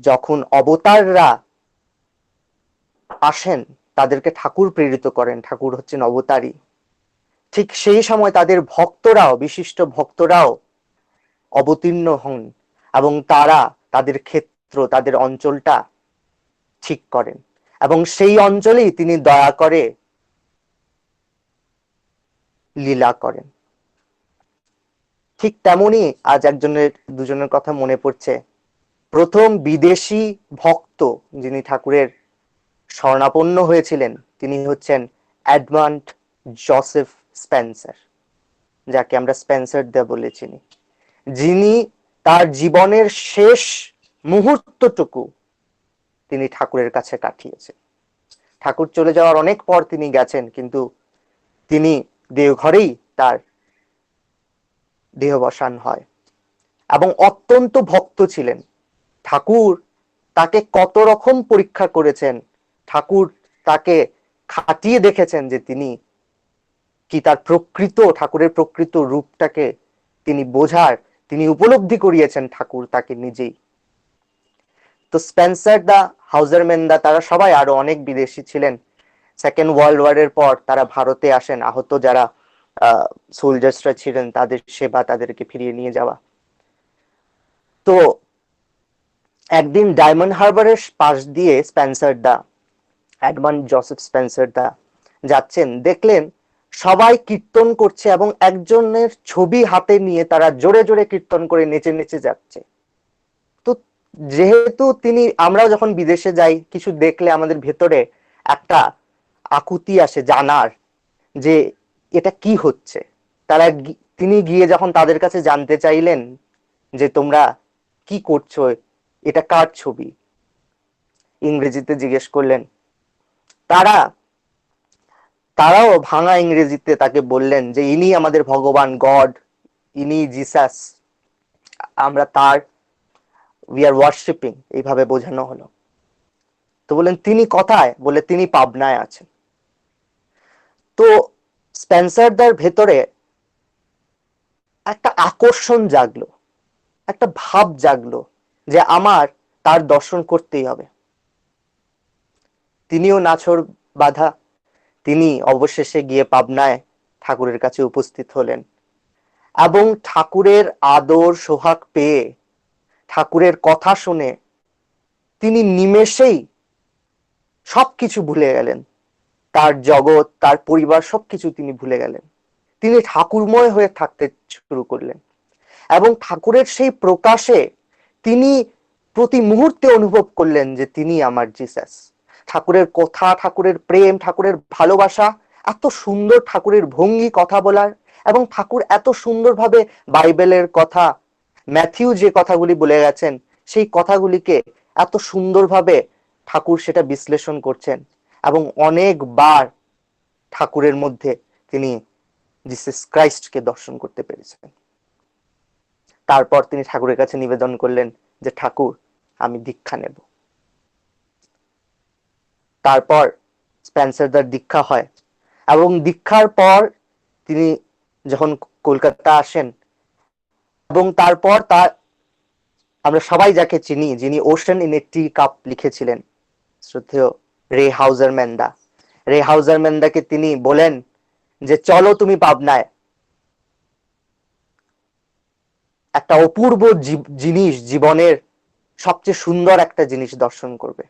Speaker 6: যখন অবতাররা আসেন তাদেরকে ঠাকুর প্রেরিত করেন, ঠাকুর হচ্ছেন অবতারী, ঠিক সেই সময় তাদের ভক্তরাও, বিশিষ্ট ভক্তরাও অবতীর্ণ হন এবং তারা তাদের ক্ষেত্র, তাদের অঞ্চলটা ঠিক করেন এবং সেই অঞ্চলেই তিনি দয়া করে লীলা করেন। ঠিক তেমনি আজ দুজনের কথা মনে পড়ছে। প্রথম বিদেশি ভক্ত যিনি ঠাকুরের শরণাপন্ন হয়েছিলেন তিনি হচ্ছেন এডমান্ড জোসেফ স্পেন্সার, যাকে আমরা স্পেন্সার দা বলে চিনি, যিনি তার জীবনের শেষ মুহূর্তটুকু তিনি ঠাকুরের কাছে কাটিয়েছেন। ঠাকুর চলে যাওয়ার অনেক পর তিনি গেছেন, কিন্তু তিনি দেওঘরেই তার দেহবসান হয় এবং অত্যন্ত ভক্ত ছিলেন। ঠাকুর তাকে কত রকম পরীক্ষা করেছেন, ঠাকুর তাকে খাটিয়ে দেখেছেন যে তিনি কি তার ঠাকুরের প্রকৃত রূপটাকে তিনি বোঝার, তিনি উপলব্ধি করিয়েছেন ঠাকুর তাকে নিজেই। তো স্পেন্সার দা, হাউজারম্যান দা, তারা সবাই, আরো অনেক বিদেশি ছিলেন। সেকেন্ড ওয়ার্ল্ড ওয়ারের পর তারা ভারতে আসেন, আহত যারা সোলজার্সরা ছিলেন তাদের সেবা, তাদেরকে ফিরিয়ে নিয়ে যাওয়া। তো একদিন ডায়মন্ড হারবারের পাশ দিয়ে স্পেন্সার দা, এডমান্ড জোসেফ স্পেন্সার দা যাচ্ছেন, দেখলেন সবাই কীর্তন করছে এবং একজনের ছবি হাতে নিয়ে তারা জোরে জোরে কীর্তন করে নেচে নেচে যাচ্ছে। তো যেহেতু আমরা যখন বিদেশে যাই, কিছু দেখলে আমাদের ভেতরে একটা আকুতি আসে জানার যে এটা কি হচ্ছে। তিনি গিয়ে যখন তাদের কাছে জানতে চাইলেন যে তোমরা কি করছো, এটা কার ছবি, ইংরেজিতে জিজ্ঞেস করলেন। তারাও ভাঙা ইংরেজিতে তাকে বললেন যে ইনি আমাদের ভগবান, গড, ইনি জিসাস, আমরা তার উই আর ওয়ার্শিপিং, এইভাবে বোঝানো হলো। তো বললেন তিনি কোথায়? বলে তিনি পাবনায় আছেন। তো স্পেন্সারদার ভেতরে একটা আকর্ষণ জাগলো, একটা ভাব জাগলো যে আমার তার দর্শন করতেই হবে। তিনিও নাছর বাধা, তিনি অবশেষে গিয়ে পাবনায় ঠাকুরের কাছে উপস্থিত হলেন এবং ঠাকুরের আদর সোহাগ পেয়ে, ঠাকুরের কথা শুনে তিনি নিমেষেই সবকিছু ভুলে গেলেন, তার জগৎ, তার পরিবার, সবকিছু তিনি ভুলে গেলেন। তিনি ঠাকুরময় হয়ে থাকতে শুরু করলেন এবং ঠাকুরের সেই প্রকাশে তিনি প্রতি মুহূর্তে অনুভব করলেন যে তিনি আমার জিসাস। ঠাকুরের কথা, ঠাকুরের প্রেম, ঠাকুরের ভালোবাসা, এত সুন্দর ঠাকুরের ভঙ্গি কথা বলার, এবং ঠাকুর এত সুন্দরভাবে বাইবেলের কথা, ম্যাথিউ যে কথাগুলি বলে গেছেন সেই কথাগুলিকে এত সুন্দরভাবে ঠাকুর সেটা বিশ্লেষণ করছেন এবং অনেকবার ঠাকুরের মধ্যে তিনি জিসাস ক্রাইস্টকে দর্শন করতে পেরেছেন। তারপর তিনি ঠাকুরের কাছে নিবেদন করলেন যে ঠাকুর, আমি দীক্ষা নেব। তারপর স্পেন্সারদার দীক্ষা হয় এবং দীক্ষার পর তিনি যখন কলকাতা আসেন এবং তারপর আমরা সবাই যাকে চিনি, যিনি ocean in a T cup লিখেছিলেন, শ্রদ্ধেয় রে হাউজারম্যান দাকে তিনি বলেন যে চলো তুমি পাবনায়, একটা অপূর্ব জিনিস, জীবনের সবচেয়ে সুন্দর একটা জিনিস দর্শন করবে।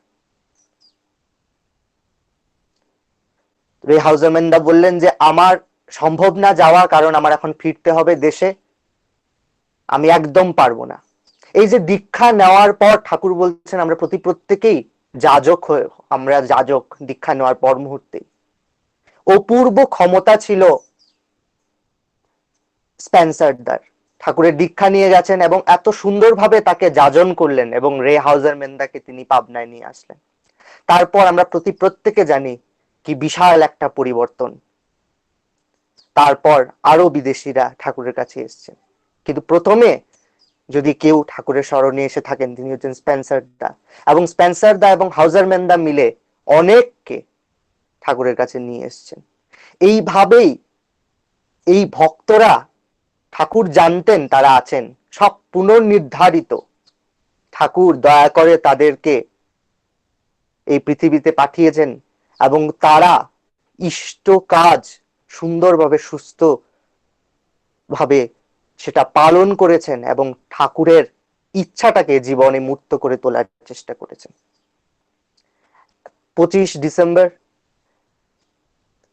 Speaker 6: রে হাউজারম্যান দা বললেন যে আমার সম্ভব না যাওয়া, কারণ আমার এখন ফিরতে হবে দেশে, আমি একদম পারবো না। এই যে দীক্ষা নেওয়ার পর ঠাকুর বলছেন আমরা প্রত্যেকেই যাজক হয়ে, আমরা যাজক দীক্ষা নেওয়ার পর মুহূর্তেই। অপূর্ব ক্ষমতা ছিল স্পেন্সারদার, ঠাকুরের দীক্ষা নিয়ে গেছেন এবং এত সুন্দরভাবে তাকে যাজন করলেন এবং রে হাউজারম্যান দাকে তিনি পাবনায় নিয়ে আসলেন। তারপর আমরা প্রত্যেকে জানি কি বিশাল একটা পরিবর্তন। তারপর আরো বিদেশিরা ঠাকুরের কাছে এসেছেন, কিন্তু প্রথমে যদি কেউ ঠাকুরের স্মরণে এসে থাকেন তিনি হচ্ছেন স্পেন্সারদা, এবং স্পেন্সারদা এবং হাউজারম্যান দা মিলে অনেককে ঠাকুরের কাছে নিয়ে এসেছেন। এইভাবেই এই ভক্তরা, ঠাকুর জানতেন তারা আছেন, সব পুনর্নির্ধারিত, ঠাকুর দয়া করে তাদেরকে এই পৃথিবীতে পাঠিয়েছেন এবং তারা ইষ্ট কাজ সুন্দরভাবে সুস্থ ভাবে সেটা পালন করেছেন এবং ঠাকুরের ইচ্ছাটাকে জীবনে মূর্ত করে তোলার চেষ্টা করেছেন। 25 ডিসেম্বর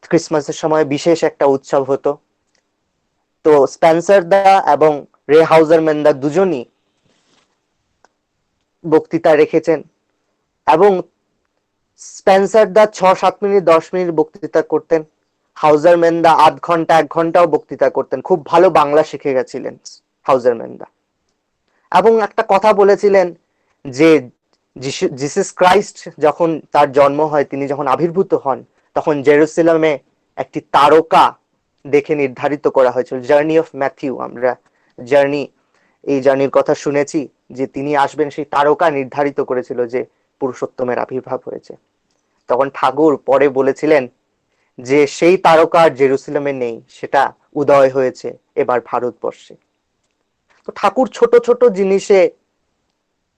Speaker 6: ক্রিসমাসের সময় বিশেষ একটা উৎসব হতো। তো স্পেন্সার দা এবং রে হাউজারম্যান দা দুজনই বক্তৃতা রেখেছেন এবং স্পেন্সার দা 6-7 মিনিট 10 মিনিট বক্তৃতা করতেন, হাউজারম্যান দা আধ ঘন্টা 1 ঘন্টাও বক্তৃতা করতেন। খুব ভালো বাংলা শিখে গেছিলেন হাউজারম্যান দা এবং একটা কথা বলেছিলেন যে জিসাস ক্রাইস্ট যখন তার জন্ম হয়, তিনি যখন আবির্ভূত হন, তখন জেরুসালেমে একটি তারকা দেখে নির্ধারিত করা হয়েছিল। জার্নি অফ ম্যাথিউ, আমরা এই জার্নির কথা শুনেছি যে তিনি আসবেন, সেই তারকা নির্ধারিত করেছিল যে পুরুষোত্তমের আবির্ভাব হয়েছে। তখন ঠাকুর পরে বলেছিলেন যে সেই তারকা জেরুসালেমে নেই, সেটা উদয় হয়েছে এবার ভারতবর্ষে। তো ঠাকুর ছোট ছোট জিনিসে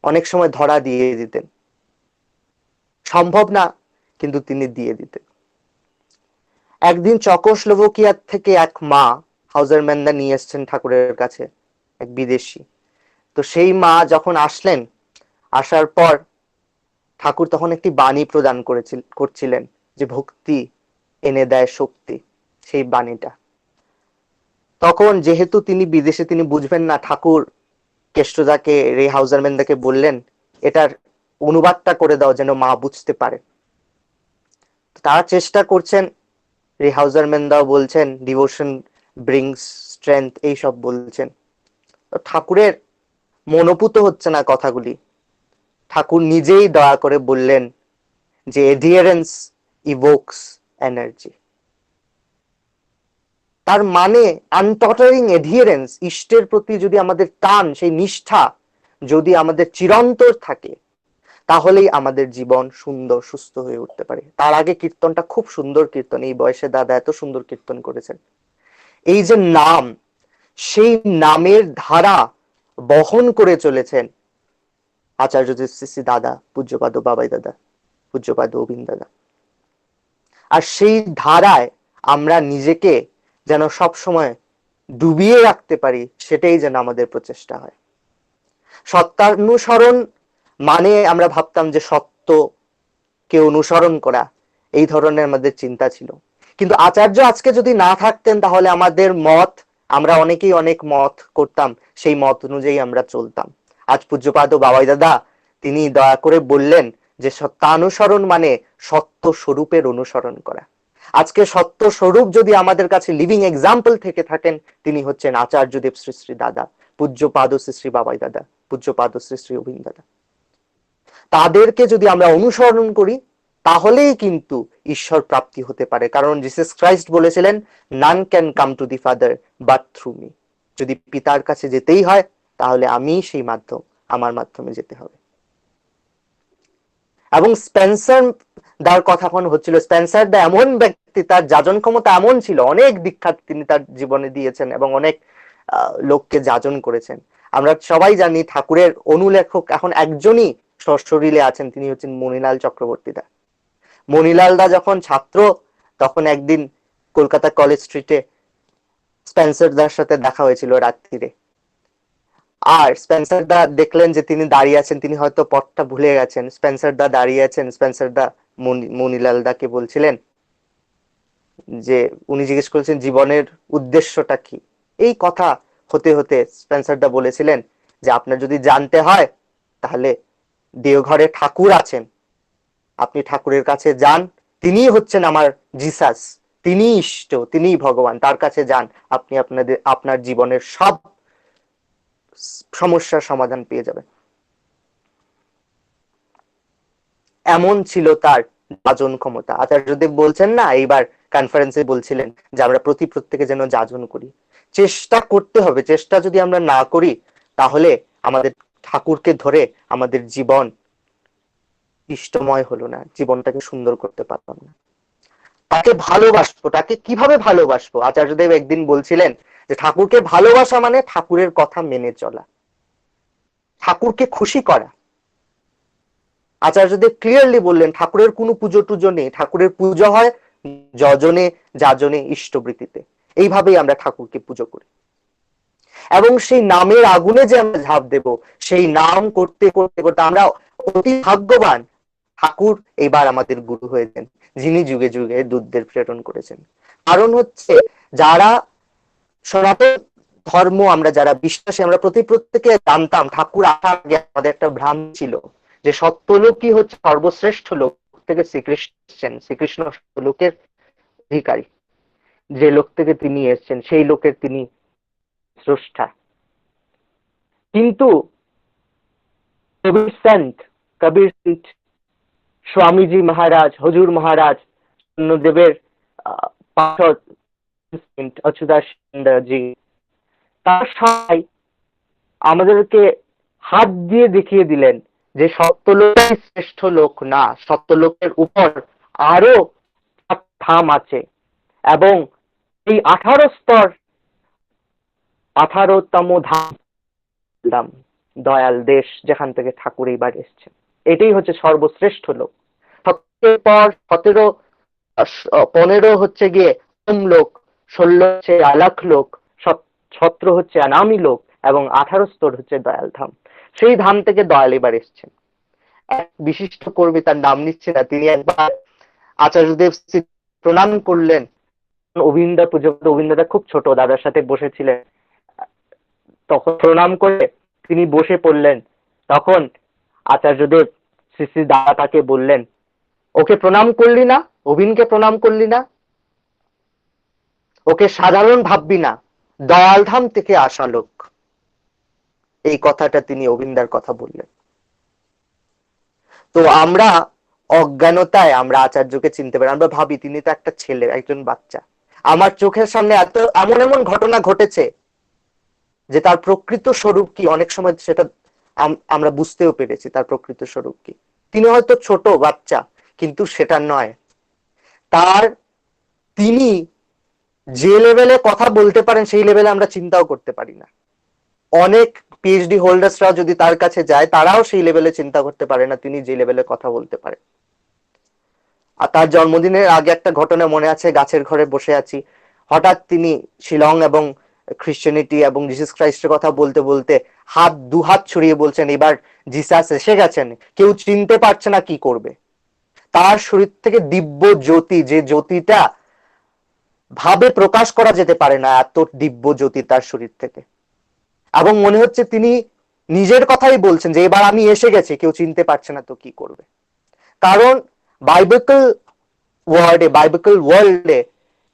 Speaker 6: অনেক সময় ধরা দিয়ে দিতেন, সম্ভব না কিন্তু তিনি দিয়ে দিতেন। একদিন চেকোস্লোভাকিয়া থেকে এক মা হাউজারম্যান দা নিয়ে এসেছেন ঠাকুরের কাছে, এক বিদেশি। তো সেই মা যখন আসলেন, আসার পর ঠাকুর তখন একটি বাণী প্রদান করছিলেন যে ভক্তি এনে দেয় শক্তি, সেই বাণীটা। তখন যেহেতু তিনি বিদেশে, তিনি বুঝবেন না, ঠাকুর কেষ্টদাকে, রে হাউজারম্যান দাকে বললেন এটার অনুবাদটা করে দাও যেন মা বুঝতে পারে। তারা চেষ্টা করছেন, রে হাউজারম্যান দাও বলছেন ডিভোশন ব্রিংস স্ট্রেংথ, এইসব বলছেন। তো ঠাকুরের মনোপুত হচ্ছে না কথাগুলি। ঠাকুর নিজেই দয়া করে বললেন যে এডিয়ারেন্স ইভোকস এনার্জি। তার মানে আনটটারিং এডিয়ারেন্স, ইষ্টের প্রতি যদি আমাদের টান, সেই নিষ্ঠা যদি আমাদের চিরন্তর থাকে, তাহলেই আমাদের জীবন সুন্দর সুস্থ হয়ে উঠতে পারে। তার আগে কীর্তনটা খুব সুন্দর কীর্তন, এই বয়সে দাদা এত সুন্দর কীর্তন করেছেন। এই যে নাম, সেই নামের ধারা বহন করে চলেছেন আচার্য শ্রী দাদা, পূজ্যপাদ বাবাই দাদা, পূজ্যপাদ অবিন্দ দাদা। আর সেই ধারায় আমরা নিজেকে যেন সব সময় ডুবিয়ে রাখতে পারি, সেটাই যেন আমাদের প্রচেষ্টা হয়। সত্যানুসরণ মানে আমরা ভাবতাম যে সত্যকে অনুসরণ করা, এই ধরনের আমাদের চিন্তা ছিল। কিন্তু আচার্য আজকে যদি না থাকতেন, তাহলে আমাদের মত, আমরা অনেকেই অনেক মত করতাম, সেই মত অনুযায়ী আমরা চলতাম। আজ পূজ্যপাদ বাবাই দাদা তিনি দয়া করে বললেন যে সত্যানুসরণ মানে সত্য স্বরূপের অনুসরণ করা। আজকে সত্য স্বরূপ যদি আমাদের কাছে লিভিং এক্সাম্পল থেকে থাকেন, তিনি হচ্ছেন আচার্যদেব শ্রী শ্রী দাদা, পূজ্যপাদ শ্রী শ্রী বাবাই দাদা, পূজ্যপাদ শ্রী শ্রী অবিন্দ দাদা। তাদেরকে যদি আমরা অনুসরণ করি, তাহলেই কিন্তু ঈশ্বর প্রাপ্তি হতে পারে। কারণ জিসাস ক্রাইস্ট বলেছিলেন, none can come to the Father but through me. যদি পিতার কাছে যেতেই হয়, তাহলে আমি সেই মাধ্যম, আমার মাধ্যমে যেতে হবে। এবং স্পেন্সার দার কথা এখন হচ্ছিল, স্পেন্সার দা এমন ব্যক্তি, তার যাজন ক্ষমতা এমন ছিল, অনেক দীক্ষা তিনি তার জীবনে দিয়েছেন এবং অনেক লোককে যাজন করেছেন। আমরা সবাই জানি ঠাকুরের অনুলেখক এখন একজনই সশরীরে আছেন, তিনি হচ্ছেন মণিলাল চক্রবর্তী দা। মণিলাল দা যখন ছাত্র, তখন একদিন কলকাতা কলেজ স্ট্রিটে স্পেন্সার দার সাথে দেখা হয়েছিল রাত্রিরে। আর স্পেন্সার দা দেখলেন যে তিনি দাঁড়িয়ে আছেন, তিনি হয়তো পথটা ভুলে গেছেন। স্পেন্সার দা দাঁড়িয়ে আছেন, স্পেন্সার দা মণিলাল দাকে বলছিলেন যে, উনি জিজ্ঞেস করেছেন জীবনের উদ্দেশ্যটা কি। এই কথা হতে হতে স্পেন্সার দা বলেছিলেন যে আপনার যদি জানতে হয়, তাহলে দেওঘরে ঠাকুর আছেন, আপনি ঠাকুরের কাছে যান, তিনি হচ্ছেন আমার জিসাস, তিনি ইষ্ট, তিনি ভগবান, তার কাছে যান, আপনি আপনার জীবনের সব সমস্যার সমাধান পেয়ে যাবেন। এমন ছিল তার যাজন ক্ষমতা। আচার্যদেব বলছেন না, এইবার কনফারেন্সে বলছিলেন যে আমরা প্রত্যেকে যেন যাজন করি। চেষ্টা করতে হবে, চেষ্টা যদি আমরা না করি, তাহলে আমাদের ঠাকুরকে ধরে আমাদের জীবন ইষ্টময় হলো না, জীবনটাকে সুন্দর করতে পারলাম না। তাকে ভালোবাসবো, তাকে কিভাবে ভালোবাসবো? আচার্যদেব একদিন বলছিলেন যে ঠাকুরকে ভালোবাসা মানে ঠাকুরের কথা মেনে চলা, ঠাকুরকে খুশি করা। আচার্যদেব ক্লিয়ারলি বললেন ঠাকুরের কোনো পুজো টুজো নেই, ঠাকুরের পুজো হয় যজনে যাজনে ইষ্টবৃত্তিতে। এইভাবেই আমরা ঠাকুরকে পুজো করি। এবং সেই নামের আগুনে যে আমরা ঝাঁপ দেব, সেই নাম করতে করতে করতে আমরা অতি ভাগ্যবান, ঠাকুর এইবার আমাদের গুরু হয়েছেন, যিনি যুগে যুগে দূতদের প্রেরণ করেছেন। কারণ হচ্ছে যারা সনাতন ধর্ম আমরা যারা বিশ্বাসী, আমরা প্রত্যেকে জানতাম ঠাকুর আসার আগে আমাদের একটা ভ্রান্তি ছিল যে সত্যলোকই হচ্ছে সর্বশ্রেষ্ঠ লোক থেকে শ্রীকৃষ্ণ এসছেন, শ্রীকৃষ্ণ সত্যলোকের অধিকারী, যে লোক থেকে তিনি এসছেন সেই লোকের তিনি স্রষ্টা। কিন্তু কবির সন্ত, কবির সিট, স্বামীজি মহারাজ, হজুর মহারাজ, দেবের পাঠক অচ্যুতাশ জি, তার সবাই আমাদেরকে হাত দিয়ে দেখিয়ে দিলেন যে সত্যলোকই শ্রেষ্ঠ লোক না, সত্যলোকের উপর আরো ধাম আছে। এবং এই 18 স্তর, 18তম ধাম দয়াল দেশ, যেখান থেকে ঠাকুর এইবার এসছেন, এটাই হচ্ছে সর্বশ্রেষ্ঠ লোক। 17 পর 17, 15 হচ্ছে গিয়ে লোক, 16 হচ্ছে আলাখ লোক, 17 হচ্ছে অনামি লোক, এবং 18 স্তর হচ্ছে দয়াল ধাম। সেই ধাম থেকে দয়াল এবার এসছেন। এক বিশিষ্ট কর্মী, তার নাম নিচ্ছে না, তিনি একবার আচার্যদেব প্রণাম করলেন। অভিন্দা পুজো, অভিন্দাদা খুব ছোট, দাদার সাথে বসেছিলেন, তখন প্রণাম করে তিনি বসে পড়লেন। তখন আচার্যদেব শ্রী শ্রী দাদা তাকে বললেন, ওকে প্রণাম করলি না, অভিনকে প্রণাম করলি না, ওকে সাধারণ ভাববি না, দয়ালধাম থেকে আসা লোক। এই কথাটা তিনি অভিন্দার কথা বললেন। তো আমরা অজ্ঞানতায় আমরা আচার্যকে চিনতে পারি, আমরা ভাবি তিনি তো একটা ছেলে, একজন বাচ্চা। আমার চোখের সামনে এত এমন এমন ঘটনা ঘটেছে যে তার প্রকৃত স্বরূপ কি অনেক সময় সেটা আমরা বুঝতেও পেরেছি, তার প্রকৃত স্বরূপ কি। তিনি হয়তো ছোট বাচ্চা, কিন্তু সেটা নয়, তিনি যে লেভেলে কথা বলতে পারেন সেই লেভেলে আমরা চিন্তাও করতে পারি না। অনেক পিএইচডি হোল্ডার্সরা যদি তার কাছে যায়, তারাও সেই লেভেলে চিন্তা করতে পারে না তিনি যে লেভেলে কথা বলতে পারে। আর তার জন্মদিনের আগে একটা ঘটনা মনে আছে, গাছের ঘরে বসে আছি, হঠাৎ তিনি শিলং এবং খ্রিস্টানিটি এবং জিসাস খ্রাইস্টের কথা বলতে বলতে দু হাত ছড়িয়ে বলছেন, এবার জিসাস এসে গেছেন, কেউ চিনতে পারছে না কি করবে। তার শরীর থেকে দিব্য জ্যোতি, যে জ্যোতিটা ভাবে প্রকাশ করা যেতে পারে না, এত দিব্য জ্যোতি তার শরীর থেকে। এবং মনে হচ্ছে তিনি নিজের কথাই বলছেন যে এবার আমি এসে গেছি, কেউ চিনতে পারছে না তো কি করবে। কারণ বাইবেল ওয়ার্ল্ডে,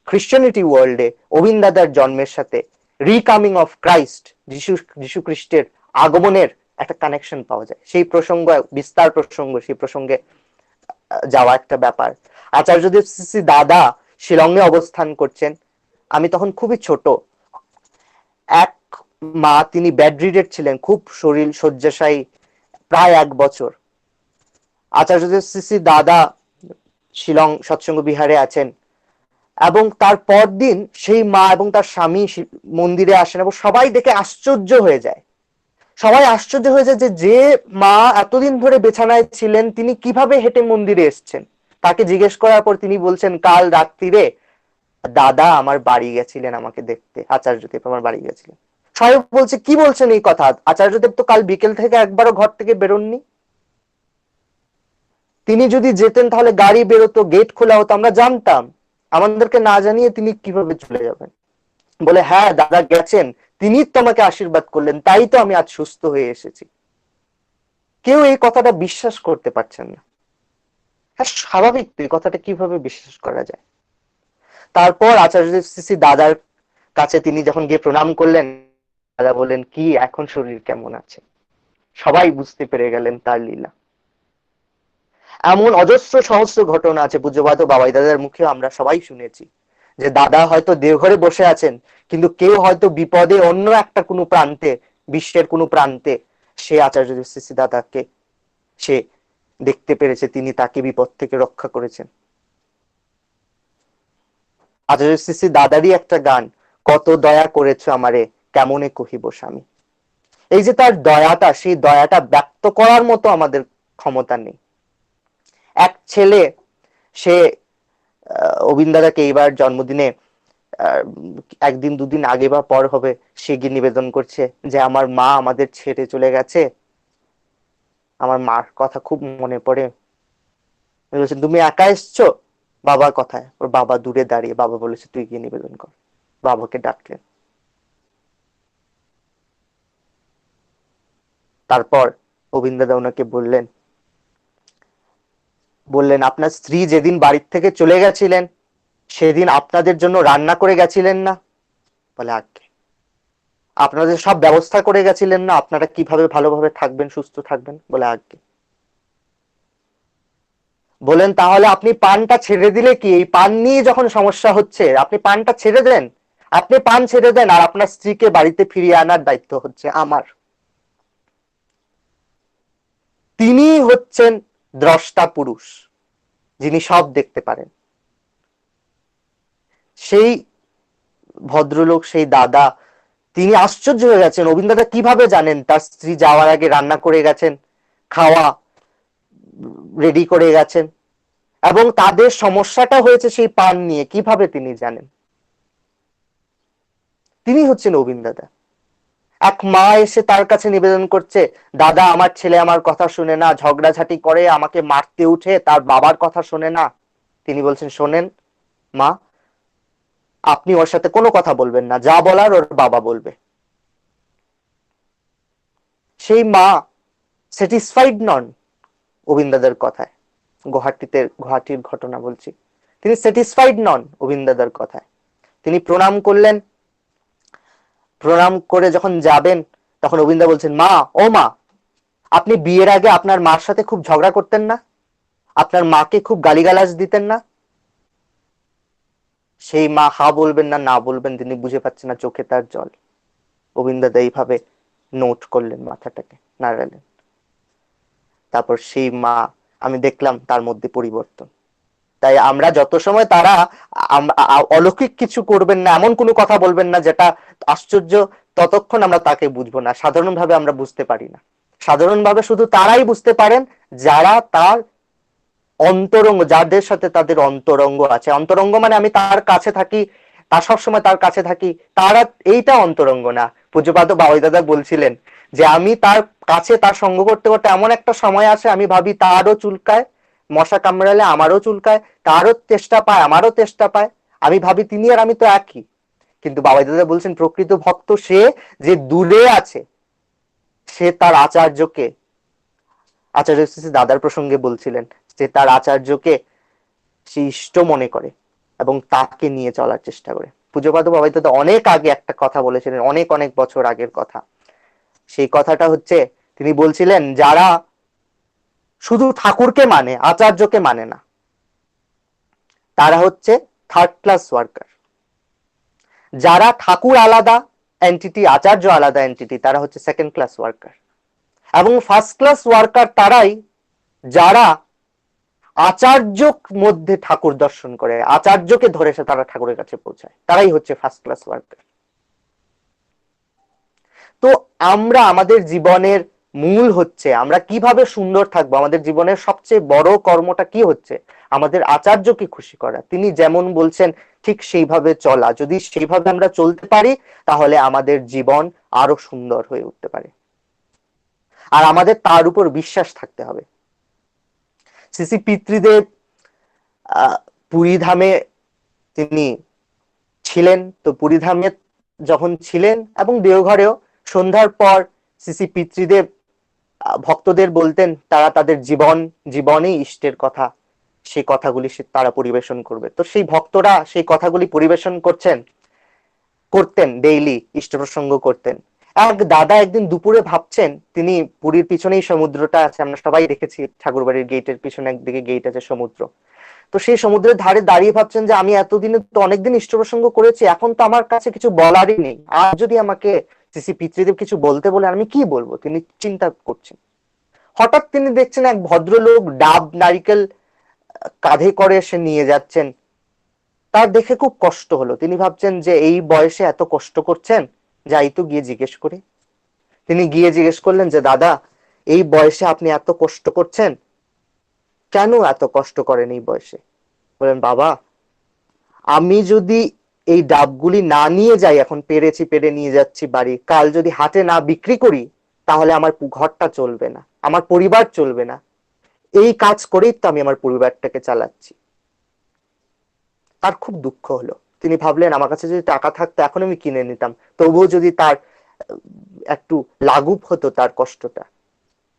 Speaker 6: খ্রিস্টানিটি ওয়ার্ল্ডে অভিন্দাদার জন্মের সাথে রিকামিং অফ ক্রাইস্ট, যিশু খ্রিস্টের আগমনের একটা কানেকশন পাওয়া যায়। সেই প্রসঙ্গ, বিস্তার প্রসঙ্গ, সেই প্রসঙ্গে যাওয়া একটা ব্যাপার। আচার্যদেব শ্রী দাদা শিলংয়ে অবস্থান করছেন, আমি তখন খুবই ছোট। এক মা, তিনি বেডরিডেড ছিলেন, খুব শরীর শয্যাশায়ী, প্রায় 1 বছর। আচার্যদেব শ্রী দাদা শিলং সৎসঙ্গ বিহারে আছেন, এবং তার পরদিন সেই মা এবং তার স্বামী মন্দিরে আসেন, এবং সবাই দেখে আশ্চর্য হয়ে যায়। সবাই আশ্চর্য হয়ে যায় যে মা এতদিন ধরে বিছানায় ছিলেন, তিনি কিভাবে হেঁটে মন্দিরে এসছেন। তাকে জিজ্ঞেস করার পর তিনি বলছেন, কাল রাত্রিরে দাদা আমার বাড়ি গেছিলেন আমাকে দেখতে, আচার্যদেব আমার বাড়ি গেছিলেন। সবাই বলছে, কি বলছেন এই কথা? আচার্যদেব তো কাল বিকেল থেকে একবারও ঘর থেকে বেরোননি। তিনি যদি যেতেন তাহলে গাড়ি বেরোতো, গেট খোলা হতো, আমরা জানতাম। আমাদেরকে না জানিয়ে তিনি কিভাবে চলে যাবেন? বলে, হ্যাঁ দাদা গেছেন, তিনি তোমাকে আশীর্বাদ করলেন, তাই তো আমি আজ সুস্থ হয়ে এসেছি। কেউ এই কথাটা বিশ্বাস করতে পারছেন না। হ্যাঁ, স্বাভাবিক তো, এই কথাটা কিভাবে বিশ্বাস করা যায়? তারপর আচার্যদেব শ্রী দাদার কাছে তিনি যখন গিয়ে প্রণাম করলেন, দাদা বললেন, কি এখন শরীর কেমন আছে? সবাই বুঝতে পেরে গেলেন তার লীলা। এমন অজস্র সহস্র ঘটনা আছে পূজ্যপাদ বাবাই দাদার মুখে আমরা সবাই শুনেছি, যে দাদা হয়তো দেওঘরে বসে আছেন, কিন্তু কেউ হয়তো বিপদে অন্য একটা কোনো প্রান্তে, বিশ্বের কোনো প্রান্তে, সে আচার্যদেব শ্রী দাদাকে সে দেখতে পেরেছে, তিনি তাকে বিপদ থেকে রক্ষা করেছেন। আচার্য শ্রী দাদারই একটা গান, কত দয়া করেছো আমারে কেমনে কহিব স্বামী। এই যে তার দয়াটা, সেই দয়াটা ব্যক্ত করার মতো আমাদের ক্ষমতা নেই। এক ছেলে সে অবিন দাদাকে এইবার জন্মদিনে একদিন দুদিন আগে বা পর হবে, সে গিয়ে নিবেদন করছে যে আমার মা আমাদের ছেড়ে চলে গেছে, আমার মার কথা খুব মনে পড়ে। বলেছেন তুমি একা এসছো, বাবা কথায়, ওর বাবা দূরে দাঁড়িয়ে, বাবা বলেছে তুই গিয়ে নিবেদন কর। বাবাকে ডাকলেন। তারপর অবিন দাদা ওনাকে বললেন আপনার স্ত্রী যেদিন বাড়ির থেকে চলে গেছিলেন সেদিন আপনাদের জন্য রান্না করে গেছিলেন না? বলে আগে। আপনাদের সব ব্যবস্থা করে গেছিলেন না আপনারা কিভাবে ভালোভাবে থাকবেন, সুস্থ থাকবেন? বলে আগে। বলেন তাহলে আপনি পানটা ছেড়ে দিলে কি, এই পান নিয়ে যখন সমস্যা হচ্ছে আপনি পানটা ছেড়ে দেন, আপনি পান ছেড়ে দেন, আর আপনার স্ত্রীকে বাড়িতে ফিরিয়ে আনার দায়িত্ব হচ্ছে আমার। তিনি হচ্ছেন দ্রষ্টা পুরুষ, যিনি সব দেখতে পারেন। সেই ভদ্রলোক, সেই দাদা, তিনি আশ্চর্য হয়ে গেছেন অবিন দাদা কিভাবে জানেন তার স্ত্রী যাওয়ার আগে রান্না করে গেছেন, খাওয়া রেডি করে গেছেন, এবং তাদের সমস্যাটা হয়েছে সেই পান নিয়ে, কিভাবে তিনি জানেন? তিনি হচ্ছেন অবিন দাদা। এক মা এসে তার কাছে নিবেদন করছে, দাদা আমার ছেলে আমার কথা শুনে না, ঝগড়াঝাটি করে, আমাকে মারতে উঠে, তার বাবার কথা শোনে না। তিনি বলছেন শোনেন মা, আপনি ওর সাথে কোনো কথা বলবেন না, যা বলার ওর বাবা বলবে। সেই মা স্যাটিসফাইড নন অবিন দাদার কথায়। গুয়াহাটির ঘটনা বলছি। তিনি স্যাটিসফাইড নন অবিন দাদার কথায়। তিনি প্রণাম করলেন। প্রণাম করে যখন যাবেন তখন অবিন দা বলছেন, মা, ও মা, আপনি বিয়ের আগে আপনার মার সাথে খুব ঝগড়া করতেন না? আপনার মাকে খুব গালিগালাজ দিতেন না? সেই মা হা বলবেন না বলবেন তিনি বুঝে পাচ্ছেন না, চোখে তার জল। অবিন দাদা এইভাবে নোট করলেন, মাথাটাকে নাড়ালেন। তারপর সেই মা, আমি দেখলাম তার মধ্যে পরিবর্তন। তাই আমরা যত সময় তারা অলৌকিক কিছু করবেন না, এমন কোনো কথা বলবেন না যেটা আশ্চর্য, ততক্ষণ আমরা তাকে বুঝবো না। সাধারণভাবে আমরা বুঝতে পারি না। সাধারণভাবে শুধু তারাই বুঝতে পারেন যারা তার অন্তরঙ্গ, যাদের সাথে তাদের অন্তরঙ্গ আছে। অন্তরঙ্গ মানে আমি তার কাছে থাকি, তার সবসময় তার কাছে থাকি, তারা, এইটা অন্তরঙ্গ না। পূজ্যপাদ বাবাই দাদা বলছিলেন যে আমি তার কাছে, তার সঙ্গ করতে করতে এমন একটা সময় আসে আমি ভাবি তারও চুলকায়, মশা কামড়ালে আমারও চুলকায়, তারও তেষ্টা পায় আমারও তেষ্টা পায়, আমি ভাবি তিনি আর আমি তো একই। কিন্তু বাবাই দাদা বলছেন প্রকৃত ভক্ত সে যে দূরে আছে, সে তার আচার্যকে, আচার্য দাদার প্রসঙ্গে বলছিলেন যে তার আচার্যকে সে ইষ্ট মনে করে এবং তাকে নিয়ে চলার চেষ্টা করে। পূজ্যপাদ বাবাই দাদা অনেক আগে একটা কথা বলেছিলেন, অনেক অনেক বছর আগের কথা। সেই কথাটা হচ্ছে, তিনি বলছিলেন যারা শুধু ঠাকুরকে মানে, আচার্যকে মানে না, তারা হচ্ছে থার্ড ক্লাস ওয়ার্কার। যারা ঠাকুর আলাদা এন্টিটি, আচার্য আলাদা এন্টিটি, তারা হচ্ছে সেকেন্ড ক্লাস ওয়ার্কার। এবং ফার্স্ট ক্লাস ওয়ার্কার তারাই যারা আচার্য মধ্যে ঠাকুর দর্শন করে, আচার্যকে ধরে সে তারা ঠাকুরের কাছে পৌঁছায়, তারাই হচ্ছে ফার্স্ট ক্লাস ওয়ার্কার। তো আমরা আমাদের জীবনের মূল হচ্ছে আমরা কিভাবে সুন্দর থাকবো, আমাদের জীবনের সবচেয়ে বড় কর্মটা কি হচ্ছে, আমাদের আচার্যকে খুশি করা। তিনি যেমন বলছেন ঠিক সেইভাবে চলা। যদি সেইভাবে আমরা চলতে পারি তাহলে আমাদের জীবন আরো সুন্দর হয়ে উঠতে পারে। আর আমাদের তার উপর বিশ্বাস থাকতে হবে। শ্রী পিতৃদেব পুরীধামে তিনি ছিলেন। তো পুরীধামে যখন ছিলেন এবং দেওঘরেও সন্ধ্যার পর শ্রী পিতৃদেব ভক্তদের বলতেন তারা তাদের জীবনে ইষ্টের কথা, সেই কথাগুলি তারা পরিবেশন করবে। তো সেই ভক্তরা সেই কথাগুলি পরিবেশন করতেন, ডেইলি ইষ্ট প্রসঙ্গ করতেন। এক দাদা একদিন দুপুরে ভাবছেন, তিনি পুরীর পিছনেই সমুদ্রটা আছে, আমরা সবাই দেখেছি ঠাকুরবাড়ির গেটের পিছনে একদিকে গেট আছে, সমুদ্র। তো সেই সমুদ্রের ধারে দাঁড়িয়ে ভাবছেন যে আমি এতদিনে তো অনেকদিন ইষ্ট প্রসঙ্গ করেছি, এখন তো আমার কাছে কিছু বলারই নেই, আর যদি আমাকে শ্রী পিতৃদেব কিছু বলতে বলে আমি কি বলবো, তিনি চিন্তা করছেন। হঠাৎ তিনি দেখছেন এক ভদ্রলোক ডাব নারিকেল কাঁধে করে এসে নিয়ে যাচ্ছেন। তার দেখে খুব কষ্ট হলো। তিনি ভাবছেন যে এই বয়সে এত কষ্ট করছেন, যাই তো গিয়ে জিজ্ঞেস করি। তিনি গিয়ে জিজ্ঞেস করলেন যে দাদা, এই বয়সে আপনি এত কষ্ট করছেন, কেন এত কষ্ট করেন এই বয়সে? বলেন, বাবা আমি যদি এই ডাবগুলি না নিয়ে যাই, এখন পেরেছি পেরে নিয়ে যাচ্ছি বাড়ি, কাল যদি হাটে না বিক্রি করি তাহলে আমার ঘরটা চলবে না, আমার পরিবার চলবে না। এই কাজ করেই তো আমি আমার পরিবারটাকে চালাচ্ছি। তার খুব দুঃখ হলো। তিনি ভাবলেন আমার কাছে যদি টাকা থাকতো এখন আমি কিনে নিতাম, তবুও যদি তার একটু লাঘব হতো তার কষ্টটা।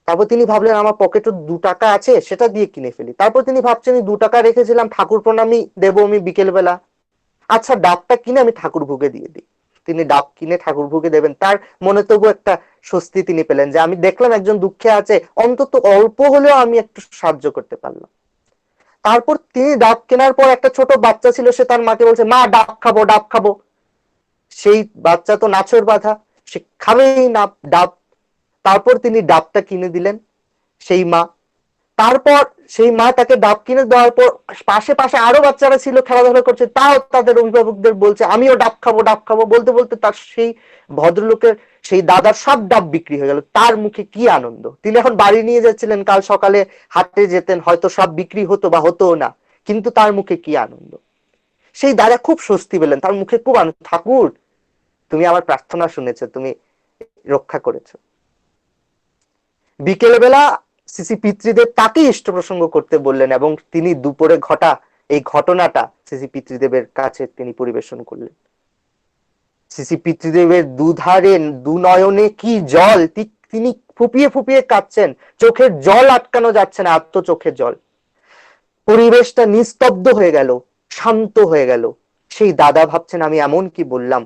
Speaker 6: তারপর তিনি ভাবলেন আমার পকেটে 2 টাকা আছে, সেটা দিয়ে কিনে ফেলি। তারপর তিনি ভাবছেন 2 টাকা রেখেছিলাম, ঠাকুর প্রণামী দেবো আমি বিকেল বেলা, আচ্ছা ডাবটা কিনে আমি ঠাকুর ভোগে দিয়ে দিই। তিনি ডাব কিনে ঠাকুর ভোগে দেবেন, তার মনে তবু একটা স্বস্তি তিনি পেলেন যে আমি দেখলাম একজন দুঃখে আছে, অন্তত অল্প হলেও আমি একটু সাহায্য করতে পারলাম। তারপর তিনি ডাব কেনার পর একটা ছোট বাচ্চা ছিল, সে তার মাকে বলছে মা ডাব খাবো ডাব খাবো। সেই বাচ্চা তো নাছোড় বাঁধা, সে খাবেই না ডাব। তারপর তিনি ডাবটা কিনে দিলেন সেই মা। তারপর সেই মা তাকে ডাব কিনে দেওয়ার পর পাশে পাশে আরো বাচ্চারা ছিল খেলাধুলা করছে, তাও তাদের অভিভাবকদের বলছে আমিও ডাব খাবো ডাব খাবো। বলতে বলতে তার সেই ভদ্রলোকের সেই দাদার সব ডাব বিক্রি হয়ে গেল। তার মুখে কি আনন্দ! তিনি এখন বাড়ি নিয়ে যাচ্ছিলেন, কাল সকালে হাটে যেতেন, হয়তো সব বিক্রি হতো বা হতো না, কিন্তু তার মুখে কি আনন্দ! সেই দাদা খুব স্বস্তি পেলেন, তার মুখে খুব আনন্দ। ঠাকুর তুমি আমার প্রার্থনা শুনেছো, তুমি রক্ষা করেছো। বিকেল বেলা শ্রী পিতৃদেব তাকে ইষ্ট প্রসঙ্গ করতে বললেন এবং তিনি দুপুরে ঘটা এই ঘটনাটা শ্রী পিতৃদেবের কাছে তিনি পরিবেশন করলেন। শ্রী পিতৃদেবের দুধারে দুনয়নে কি জল! তিনি ফুপিয়ে ফুপিয়ে কাঁদছেন, চোখের জল আটকানো যাচ্ছে না, এত চোখের জল। পরিবেশটা নিস্তব্ধ হয়ে গেল, শান্ত হয়ে গেল। সেই দাদা ভাবছেন আমি এমন কি বললাম,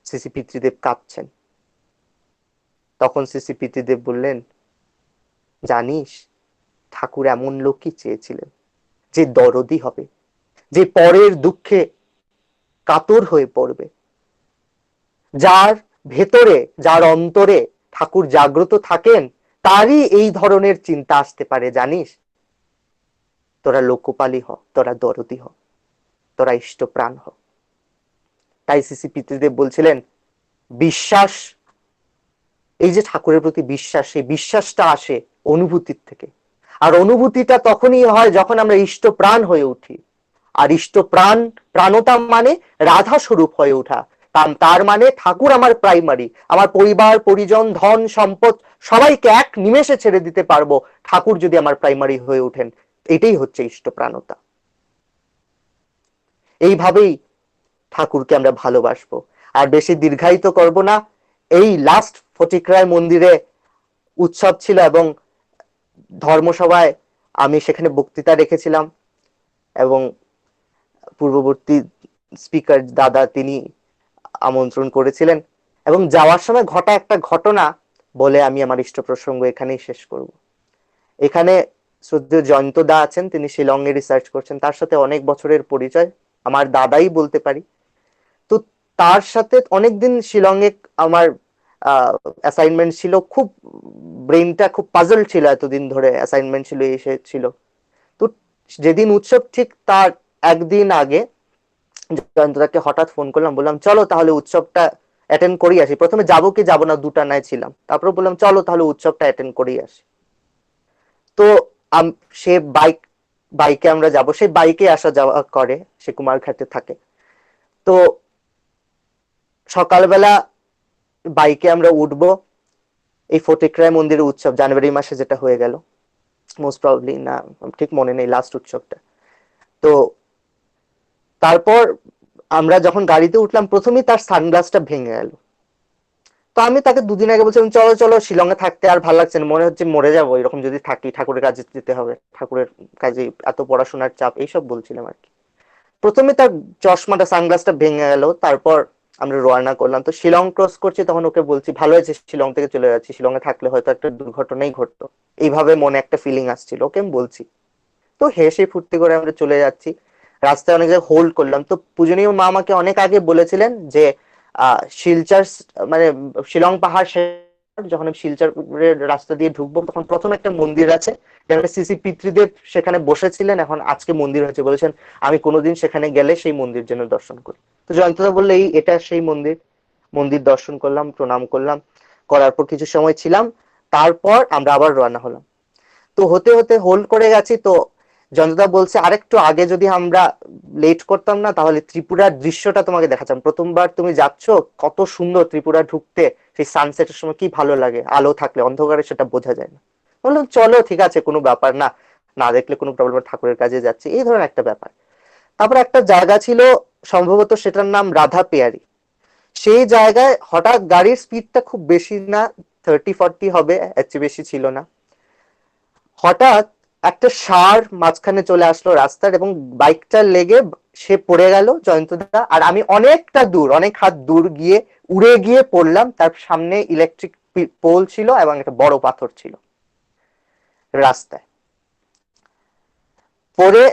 Speaker 6: শ্রী পিতৃদেব কাঁদছেন। তখন শ্রী পিতৃদেব বললেন, জানিস ঠাকুর এমন লোকই চেয়েছিলেন যে দরদি হবে, যে পরের দুঃখে কাতর হয়ে পড়বে, যার ভেতরে যার অন্তরে ঠাকুর জাগ্রত থাকেন তারই এই ধরনের চিন্তা আসতে পারে। জানিস তোরা লোকপালি হ, তোরা দরদি হ, তোরা ইষ্টপ্রাণ হ। তাই শ্রী পিতৃদেব বলছিলেন বিশ্বাস, এই যে ঠাকুরের প্রতি বিশ্বাস, সেই বিশ্বাসটা আসে অনুভূতির থেকে। আর অনুভূতিটা তখনই হয় যখন আমরা ইষ্টপ্রাণ হয়ে উঠি। আর ইষ্টপ্রাণ, প্রাণতা মানে রাধা স্বরূপ হয়ে ওঠা। তার মানে ঠাকুর আমার প্রাইমারি, আমার পরিবার পরিজন ধন সম্পদ সবাইকে এক নিমেষে ছেড়ে দিতে পারবো ঠাকুর যদি আমার প্রাইমারি হয়ে ওঠেন। এটাই হচ্ছে ইষ্টপ্রাণতা। এইভাবেই ঠাকুরকে আমরা ভালোবাসবো। আর বেশি দীর্ঘায়িত করব না, এই লাস্ট ফটিকরায় মন্দিরে উৎসব ছিল এবং ধর্মসভায় আমি সেখানে বক্তৃতা রেখেছিলাম এবং পূর্ববর্তী স্পিকার দাদা তিনি আমন্ত্রণ করেছিলেন। এবং যাওয়ার সময় ঘটা একটা ঘটনা বলে আমি আমার ইষ্ট প্রসঙ্গ এখানেই শেষ করব। এখানে শ্রদ্ধেয় জয়ন্ত দা আছেন, তিনি শিলংয়ে রিসার্চ করছেন, তার সাথে অনেক বছরের পরিচয়, আমার দাদাই বলতে পারি। তো তার সাথে অনেকদিন শিলংয়ে আমার অ্যাসাইনমেন্ট ছিল, খুব ব্রেনটা খুব পাজল ছিল, এতদিন ধরে অ্যাসাইনমেন্ট ছিল, এসে ছিল। তো যেদিন উৎসব ঠিক তার একদিন আগে জয়ন্তদাকে হঠাৎ ফোন করলাম, বললাম চলো তাহলে উৎসবটা অ্যাটেন্ড করেই আসি। প্রথমে যাবো কি যাবো না দুটা নাই ছিলাম, তারপরে বললাম চলো তাহলে উৎসবটা অ্যাটেন্ড করেই আসি। তো সে বাইকে আমরা যাব, সে বাইকে আসা যাওয়া করে, সে কুমারঘাটে থাকে। তো সকালবেলা বাইকে আমরা উঠবো, এই ফটিকরায় মন্দিরের উৎসব জানুয়ারি মাসে যেটা হয়ে গেল, মোস্ট প্রবাবলি, না ঠিক মনে নেই, লাস্ট উৎসবটা। তো তারপর আমরা যখন গাড়িতে উঠলাম প্রথমেই তার সানগ্লাসটা ভেঙে গেল। তো আমি তাকে দুদিন আগে বলছিলাম চলো চলো শিলংয়ে থাকতে আর ভালো লাগছে না, মনে হচ্ছে মরে যাবো এরকম যদি থাকি, ঠাকুরের কাজে যেতে হবে, ঠাকুরের কাজে এত পড়াশোনার চাপ, এইসব বলছিলাম আর কি। প্রথমে তার চশমাটা সানগ্লাসটা ভেঙে গেল, তারপর আমরা রওনা করলাম। তো শিলং ক্রস করছি, তখন ওকে বলছি ভালো হয়েছে শিলং থেকে চলে যাচ্ছি, শিলংয়ে থাকলে হয়তো একটা দুর্ঘটনাই ঘটতো, এইভাবে মনে একটা ফিলিং আসছিল, ওকে আমি বলছি। তো হেসে ফুর্তি করে আমরা চলে যাচ্ছি, রাস্তায় অনেক জায়গায় হোল্ড করলাম। তো পূজনীয় মা আমাকে অনেক আগে বলেছিলেন যে শিলচর মানে শিলং পাহাড় যখন আমি শিলচরের রাস্তা দিয়ে ঢুকবো তখন প্রথম একটা মন্দির আছে, শ্রী পিতৃদেব সেখানে বসেছিলেন, এখন আজকে মন্দির হয়েছে, বলেছেন আমি কোনোদিন সেখানে গেলে সেই মন্দির যেন দর্শন করি। তো জয়ন্তদা বললে এটা সেই মন্দির। মন্দির দর্শন করলাম, প্রণাম করলাম, করার পর কিছু সময় ছিলাম, তারপর আমরা আবার রওনা হলাম। তো হতে হতে হোল্ড করে গেছি। তো জয়ন্তদা বলছে আরেকটু আগে যদি আমরা লেট করতাম না তাহলে ত্রিপুরার দৃশ্যটা তোমাকে দেখাতাম। প্রথমবার তুমি যাচ্ছ, কত সুন্দর ত্রিপুরা ঢুকতে, সেই সানসেটের সময় কি ভালো লাগে, আলো থাকলে, অন্ধকারে সেটা বোঝা যায় না। বললাম চলো ঠিক আছে, কোনো ব্যাপার না, না দেখলে কোনো প্রবলেম, ঠাকুরের কাজে যাচ্ছে, এই ধরনের একটা ব্যাপার। তারপর একটা জায়গা ছিল, সম্ভবত সেটার নাম রাধা পেয়ারি। সেই জায়গায় হঠাৎ গাড়ির স্পিডটা খুব বেশি না, 30-40 হবে, এর চেয়ে বেশি ছিল না। হঠাৎ একটা ষাঁড় মাঝখানে চলে আসলো রাস্তার, এবং বাইকটা লেগে সে পড়ে গেল জয়ন্তদা, আর আমি অনেকটা দূর, অনেক হাত দূর গিয়ে উড়ে গিয়ে পড়লাম। তার সামনে ইলেকট্রিক পোল ছিল এবং একটা বড় পাথর ছিল রাস্তায়। পরে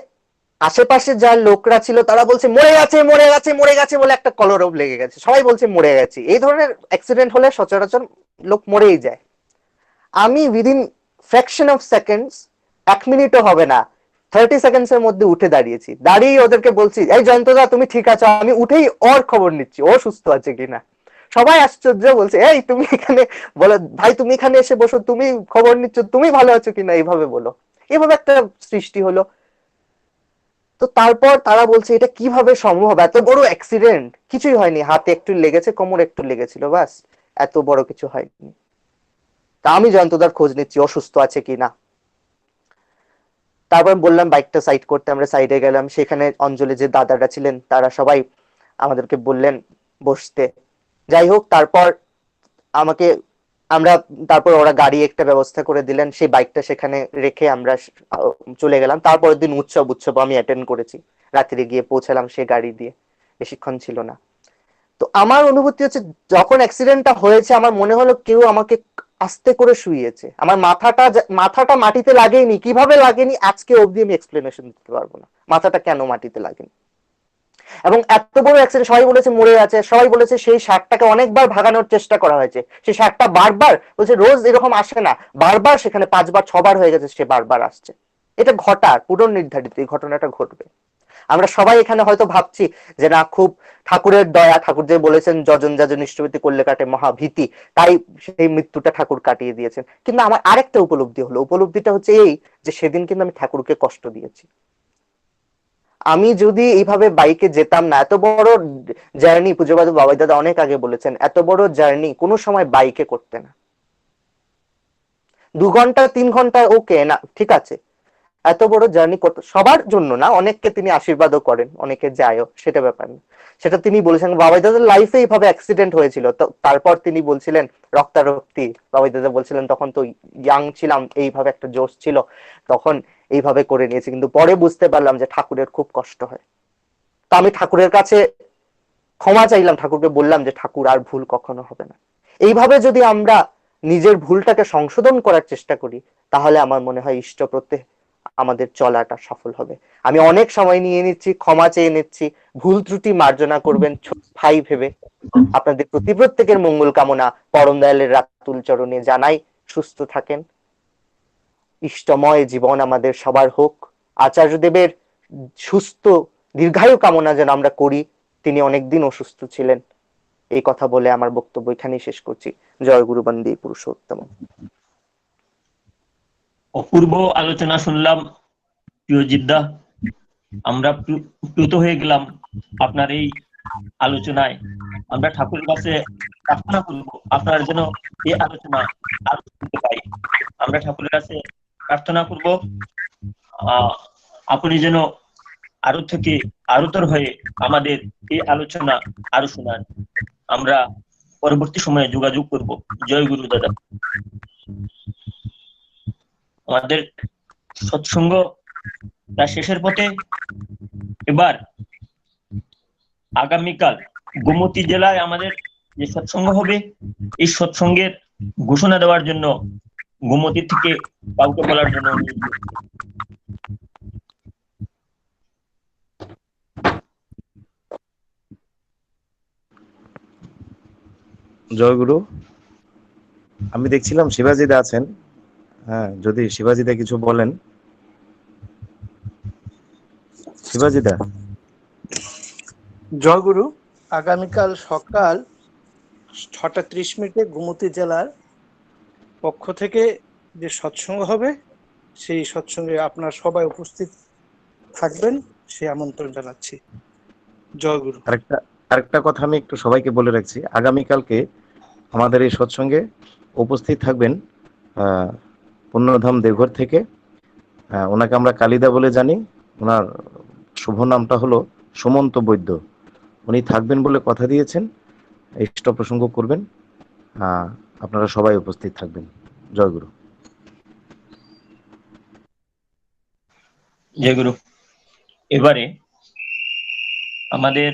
Speaker 6: আশেপাশে যার লোকরা ছিল তারা বলছে মরে গেছে মরে গেছে মরে গেছে বলে একটা কলরব লেগে গেছে, সবাই বলছে মরে গেছে। এই ধরনের অ্যাক্সিডেন্ট হলে সচরাচর লোক মরেই যায়। আমি উইদিন ফ্র্যাকশন অফ সেকেন্ডস, 1 মিনিটও হবে না, 30 সেকেন্ডস এর মধ্যে উঠে দাঁড়িয়েছি। দাঁড়িয়ে ওদেরকে বলছি, এই জয়ন্তদা তুমি ঠিক আছো? আমি উঠেই ওর খবর নিচ্ছি, ও সুস্থ আছে কিনা। সবাই আশ্চর্য, বলছে এই তুমি এখানে, বলো ভাই তুমি এখানে এসে বসো, তুমি খবর নিচ্ছ, তুমি ভালো আছো কিনা, এইভাবে বলো। এইভাবে একটা সৃষ্টি হলো। তো তারপর তারা বলছে এটা কিভাবে সম্ভব, এত বড় অ্যাক্সিডেন্ট, কিছুই হয়নি, হাতে একটু লেগেছে, কোমরে একটু লেগেছিল, বাস, এত বড় কিছু হয়নি। তা আমি জয়ন্তদার খোঁজ নিচ্ছি অসুস্থ আছে কিনা। তারপর বললাম বাইকটা সাইড করতে, আমরা সাইডে গেলাম। সেখানে অঞ্জলি যে দাদারা ছিলেন তারা সবাই আমাদেরকে বললেন বসতে। যাই হোক, তারপর আমাকে আমরা, তারপর ওরা গাড়ি একটা ব্যবস্থা করে দিলেন, সেই বাইকটা সেখানে রেখে আমরা চলে গেলাম। তারপরের দিন উৎসব আমি অ্যাটেন্ড করেছি, রাত্রে গিয়ে পৌঁছালাম সেই গাড়ি দিয়ে, বেশিক্ষণ ছিল না। তো আমার অনুভূতি হচ্ছে যখন অ্যাক্সিডেন্টটা হয়েছে আমার মনে হলো কেউ আমাকে আস্তে করে শুইয়েছে, আমার মাথাটা মাটিতে লাগেনি। কিভাবে লাগেনি আজকে অবধি আমি এক্সপ্লেনেশন দিতে পারবো না, মাথাটা কেন মাটিতে লাগেনি। এবং এত বড় অ্যাক্সিডেন্ট, সবাই বলেছে মরে আছে, সবাই বলেছে সেই ষাঁড়টাকে অনেকবার ভাগানোর চেষ্টা করা হয়েছে, সেই ষাঁড়টা বারবার বলছে রোজ এরকম আসে না, বারবার সেখানে 5-6 বার হয়ে গেছে সে বারবার আসছে। এটা ঘটার পুরো নির্ধারিত, এই ঘটনাটা ঘটবে। আমরা সবাই এখানে হয়তো ভাবছি যে না খুব ঠাকুরের দয়া, ঠাকুর যে বলেছেন যজন যাজন ইষ্টভীতি করলে কাটে মহাভীতি, তাই সেই মৃত্যুটা ঠাকুর কাটিয়ে দিয়েছেন। কিন্তু আমার আরেকটা উপলব্ধি হলো, উপলব্ধিটা হচ্ছে এই যে সেদিন কিন্তু আমি ঠাকুরকে কষ্ট দিয়েছি। আমি যদি এইভাবে বাইকে যেতাম না, এত বড় জার্নি, পুজোবাদু বাবাই দাদা অনেক আগে বলেছেন এত বড় জার্নি কোনো সময় বাইকে করতে না। 2 ঘন্টা 3 ঘন্টা ওকে না, ঠিক আছে, এত বড় জার্নি করতে সবার জন্য না, অনেককে তিনি আশীর্বাদও করেন, অনেকে যায়ও, সেটা ব্যাপার না। সেটা তিনি বলেছেন বাবাই দাদার লাইফে এইভাবে অ্যাক্সিডেন্ট হয়েছিল, তো তারপর তিনি বলছিলেন রক্তারক্তি, বাবাই দাদা বলছিলেন তখন তো ইয়াং ছিলাম, এইভাবে একটা জোশ ছিল, তখন এইভাবে করে নিয়েছি। কিন্তু পরে বুঝতে পারলাম যে ঠাকুরের খুব কষ্ট হয়। তা আমি ঠাকুরের কাছে ক্ষমা চাইলাম, ঠাকুরকে বললাম যে ঠাকুর আর ভুল কখনো হবে না। এইভাবে যদি আমরা নিজের ভুলটাকে সংশোধন করার চেষ্টা করি তাহলে আমার মনে হয় ইষ্ট প্রত্যে আমাদের চলাটা সফল হবে। আমি অনেক সময় নিয়ে নিচ্ছি, ক্ষমা চেয়ে নিচ্ছি, ভুল ত্রুটি মার্জনা করবেন ছোট ভাই ভেবে। আপনাদের প্রতি প্রত্যেকের মঙ্গল কামনা পরম দয়ালের রাতুল চরণে জানাই। সুস্থ থাকেন, ইষ্টময় জীবন আমাদের সবার হোক। আচার্যদেবের সুস্থ দীর্ঘায়ু কামনা যেন আমরা করি, তিনি অনেকদিন অসুস্থ ছিলেন। এই কথা বলে আমার বক্তব্য এখানেই শেষ করছি। জয় গুরু বন্দে পুরুষোত্তম।
Speaker 2: অপূর্ব আলোচনা শুনলাম প্রিয়জিৎদা, আমরা প্লুত হয়ে গেলাম আপনার এই আলোচনায়। আমরা ঠাকুরের কাছে প্রার্থনা করব আপনার যেন এই আলোচনা আরো শুনতে পাই। আমরা ঠাকুরের কাছে প্রার্থনা করব আপনি যেন আরো থেকে আরোতর হয়ে আমাদের এই আলোচনা আরো শোনান। আমরা পরবর্তী সময়ে যোগাযোগ করব। জয় গুরু দাদা। আমাদের সৎসঙ্গ তার শেষের পথে। এবার আগামীকাল গোমতী জেলায় আমাদের যে সৎসঙ্গ হবে, এই সৎসঙ্গের ঘোষণা দেওয়ার জন্য গোমতী থেকে কাউকে বলার জন্য অনুরোধ করছি।
Speaker 9: জয় গুরু। আমি দেখছিলাম শিবাজিদা আছেন, হ্যাঁ যদি শিবাজিদা কিছু বলেন। শিবাজিদা।
Speaker 7: জয়গুরু। আগামীকাল সকাল 6:30 গোমতী জেলার পক্ষ থেকে যে সৎসঙ্গ হবে সেই সৎসঙ্গে আপনার সবাই উপস্থিত থাকবেন সেই আমন্ত্রণ জানাচ্ছি। জয় গুরু।
Speaker 9: আরেকটা কথা আমি একটু সবাইকে বলে রাখছি, আগামীকালকে আমাদের এই সৎসঙ্গে উপস্থিত থাকবেন পুণ্যধাম দেওঘর থেকে, ওনাকে আমরা কালিদা বলে জানি, ওনার শুভ নামটা হলো সুমন্ত বৈদ্য। উনি থাকবেন বলে কথা দিয়েছেন, ইষ্ট প্রসঙ্গ করবেন। আপনারা সবাই উপস্থিত থাকবেন। জয় গুরু।
Speaker 2: জয় গুরু। এবারে আমাদের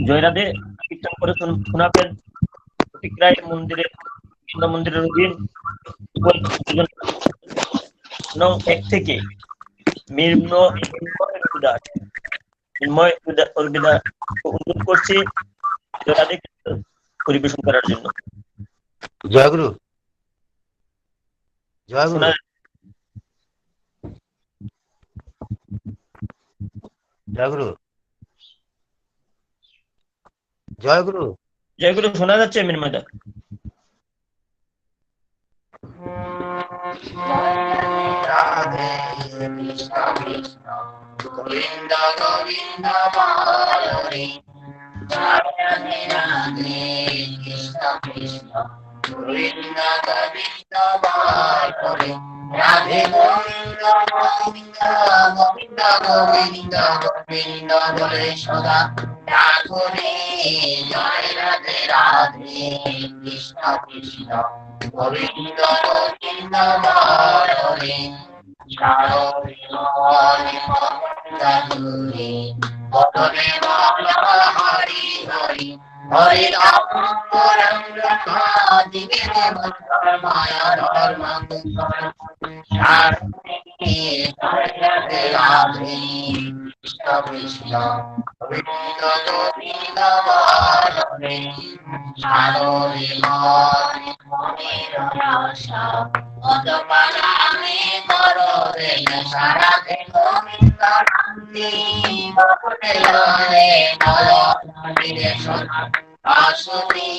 Speaker 2: জয়রাধে কীর্তন করে শোনাবেন প্রতিক্রায় মন্দিরের মন্দিরের অধীন 1 থেকে অনুরোধ করছি জয়রাধে পরিবেশন করার জন্য।
Speaker 8: জয় গুরু। জয় গুরু। জয় গুরু। জয় গুরু।
Speaker 2: জয় গুরু, শোনা যাচ্ছে মিনময়দা?
Speaker 5: রাধে কৃষ্ণ কৃষ্ণ গোবিন্দ গোবিন্দ হরে রাধে রাধে কৃষ্ণ কৃষ্ণ গোবিন্দ গোবিন্দ হরে রাধে গোবিন্দ গোবিন্দ গোবিন্দ গোবিন্দ গোবিন্দ বলে সদা ঠাকুরে জয় রাধে রাধে কৃষ্ণ কৃষ্ণ গোবিন্দ গোবিন্দ হরে বদলে হরি হরি হরে রাম রাম রাম দিবে মায়া ধর্ম রাধে রাধে কৃষ্ণ কৃষ্ণ গোবিন্দ গোবিন্দ হরে সারে মনের আশা অতপালামে করো রে সারাতে গোবিন্দ নামে বলে রে বলো রে সোনা আসুনি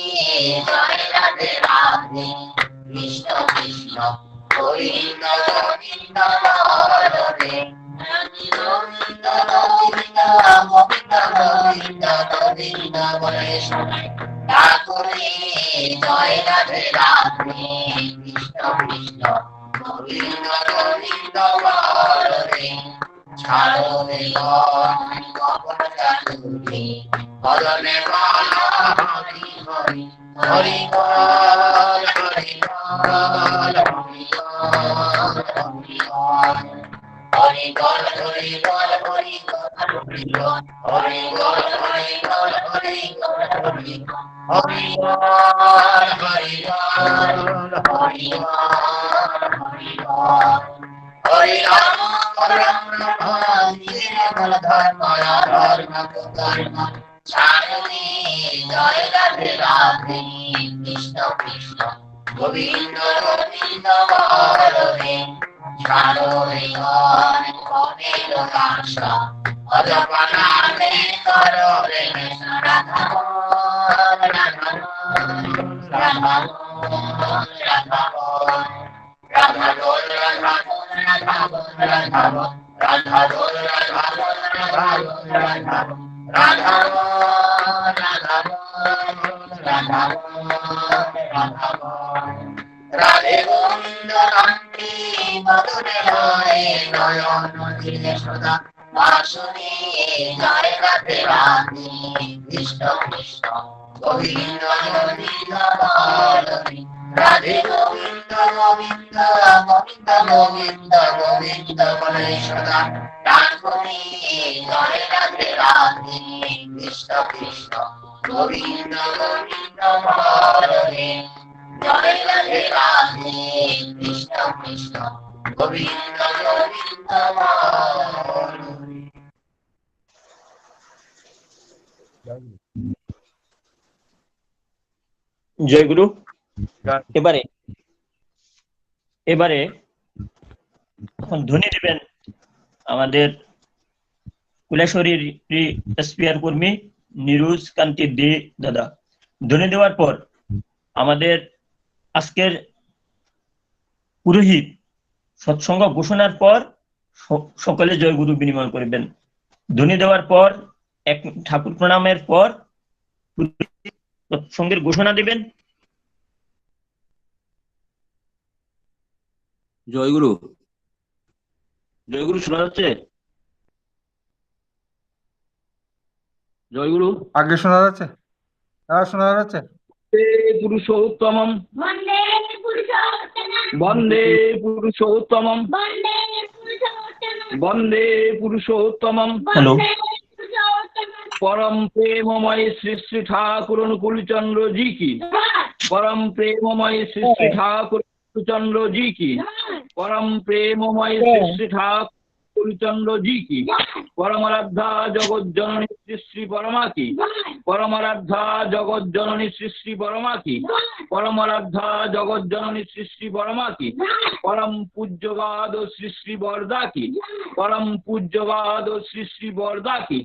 Speaker 5: জয় রাধে রাধে কৃষ্ণ কৃষ্ণ গোবিন্দ গোবিন্দ হরে গোবিন্দ গোবিন্দ গোবিন্দ গোবিন্দ গোবিন্দ বলে শোনাই ঠাকুরে জয় রাধে রাধে কৃষ্ণ কৃষ্ণ গোবিন্দ গোবিন্দ হরে ছাড়ো রে গোপন চাতুরে বদলে বলো হরি হরি হরি বল হরি বল হরি বল হরি বল হরি বল হরি বল হরি বল হরি বল হরি বল হরি বল হরি বল হরি বল হরি বল হরি বল হরি বল হরি রাম রাম রাম নিজে বল ধর্ম ধর্ম কর্ম ছাড়নি জয় রাধে রাধে কৃষ্ণ কৃষ্ণ গোবিন্দ গোবিন্দ হরে ছাড়ো রে মনের আশা অজপানামে করো রে রাধা রাধা রাধা রাধা রাধা দোল রাধা রাধা রাধা রাধা দোল রাধা রাধা রাধা রাধা রাধা রাধা রাধা রাধে গোবিন্দ নামে বদলে হয় নয়ন দিলে সদা বাসুনি জয় রাধে রাধে কৃষ্ণ কৃষ্ণ গোবিন্দ গোবিন্দ হরে রাধে গোবিন্দ গোবিন্দ গোবিন্দ গোবিন্দ গোবিন্দ বলে সদা ঠাকুরে জয় রাধে রাধে কৃষ্ণ কৃষ্ণ গোবিন্দ গোবিন্দ হরে জয় রাধে রাধে কৃষ্ণ কৃষ্ণ গোবিন্দ গোবিন্দ হরে।
Speaker 2: জয় গুরু। এবারে এখন ধ্বনি দেবেন আমাদের কৈলাসহরীর এসপিআর কর্মী নিরুজ কান্তি দে দাদা। ধ্বনি দেওয়ার পর আমাদের আজকের পুরোহিত সৎসঙ্গ ঘোষণার পর সকলে জয়গুরু বিনিময় করবেন। ধ্বনি দেওয়ার পর এক ঠাকুর প্রণামের পর সৎসঙ্গের ঘোষণা দিবেন।
Speaker 10: জয়গুরু, জয়গুরু শোনা যাচ্ছে? জয়গুরু,
Speaker 1: আগে শোনা যাচ্ছে? হ্যাঁ, শোনা যাচ্ছে।
Speaker 10: পুরুষোত্তমম বন্দে পুরুষোত্তমম বন্দে পুরুষোত্তমম।
Speaker 2: হ্যালো,
Speaker 10: परम प्रेममय श्री श्री ठाकुर अनुकूल चंद्र जी की, परम प्रेममय श्री श्री ठाकुर चंद्र जी की, परम प्रेममय श्री श्री ठाकुर चंद्र जी की, परम आराध्या जगत जननी श्री श्री परमा की, परम आराध्या जगत जननी श्री श्री परमा की, परम आराध्या जगत जननी श्री श्री परमा की, परम पूज्यवाद श्री श्री बरदा की, परम पूज्यवाद श्री श्री बरदा की,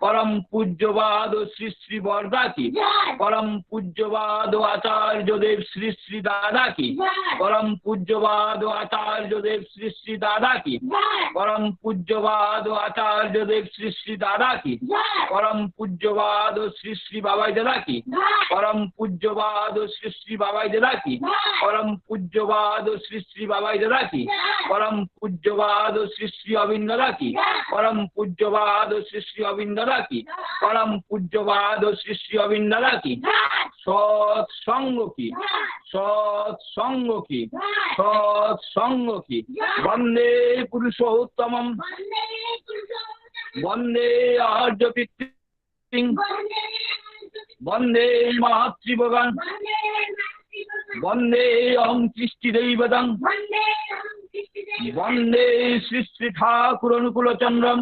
Speaker 10: परम पूज्यवाद श्री श्री बरदा की, परम पूज्यवाद आचार्य देव श्री श्री दादा की, परम पूज्यवाद आचार्य देव श्री श्री दादा की, परम पूज्यवाद आचार्य देव श्री श्री दादा की, परम पूज्यवाद श्री श्री बाबाई दादा की, परम पूज्यवाद श्री श्री बाबाई दादा की, परम पूज्यवाद श्री श्री बाबाई दादा की, परम पूज्यवाद श्री श्री अविंद दादा की, परम पूज्यवाद श्री श्री अविंद दादा की, परम पूज्यवाद श्री श्री अविंद दादा की, सत्संग की, सत्संग की, सत्संग की। वंदे पुरुषोत्तमम वंदे आर्य पितृ वंदे मातृभगवान वंदे अहं कृष्टि दैवतं वंदे श्री श्री ठाकुर अनुकूल चंद्रम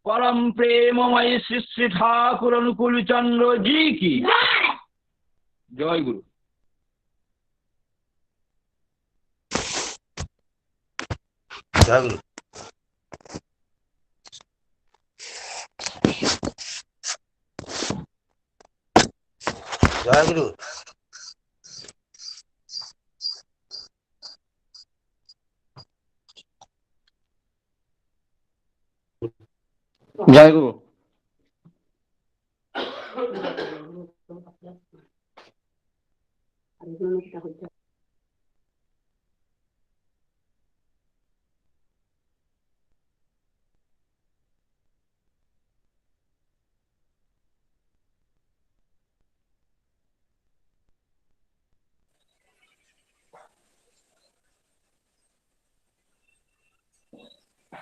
Speaker 10: परम प्रेममय श्री श्री ठाकुर अनुकूल चंद्र जी की जय गुरु।
Speaker 8: জয় গুরু। জয় গুরু।
Speaker 10: জয় গুরু।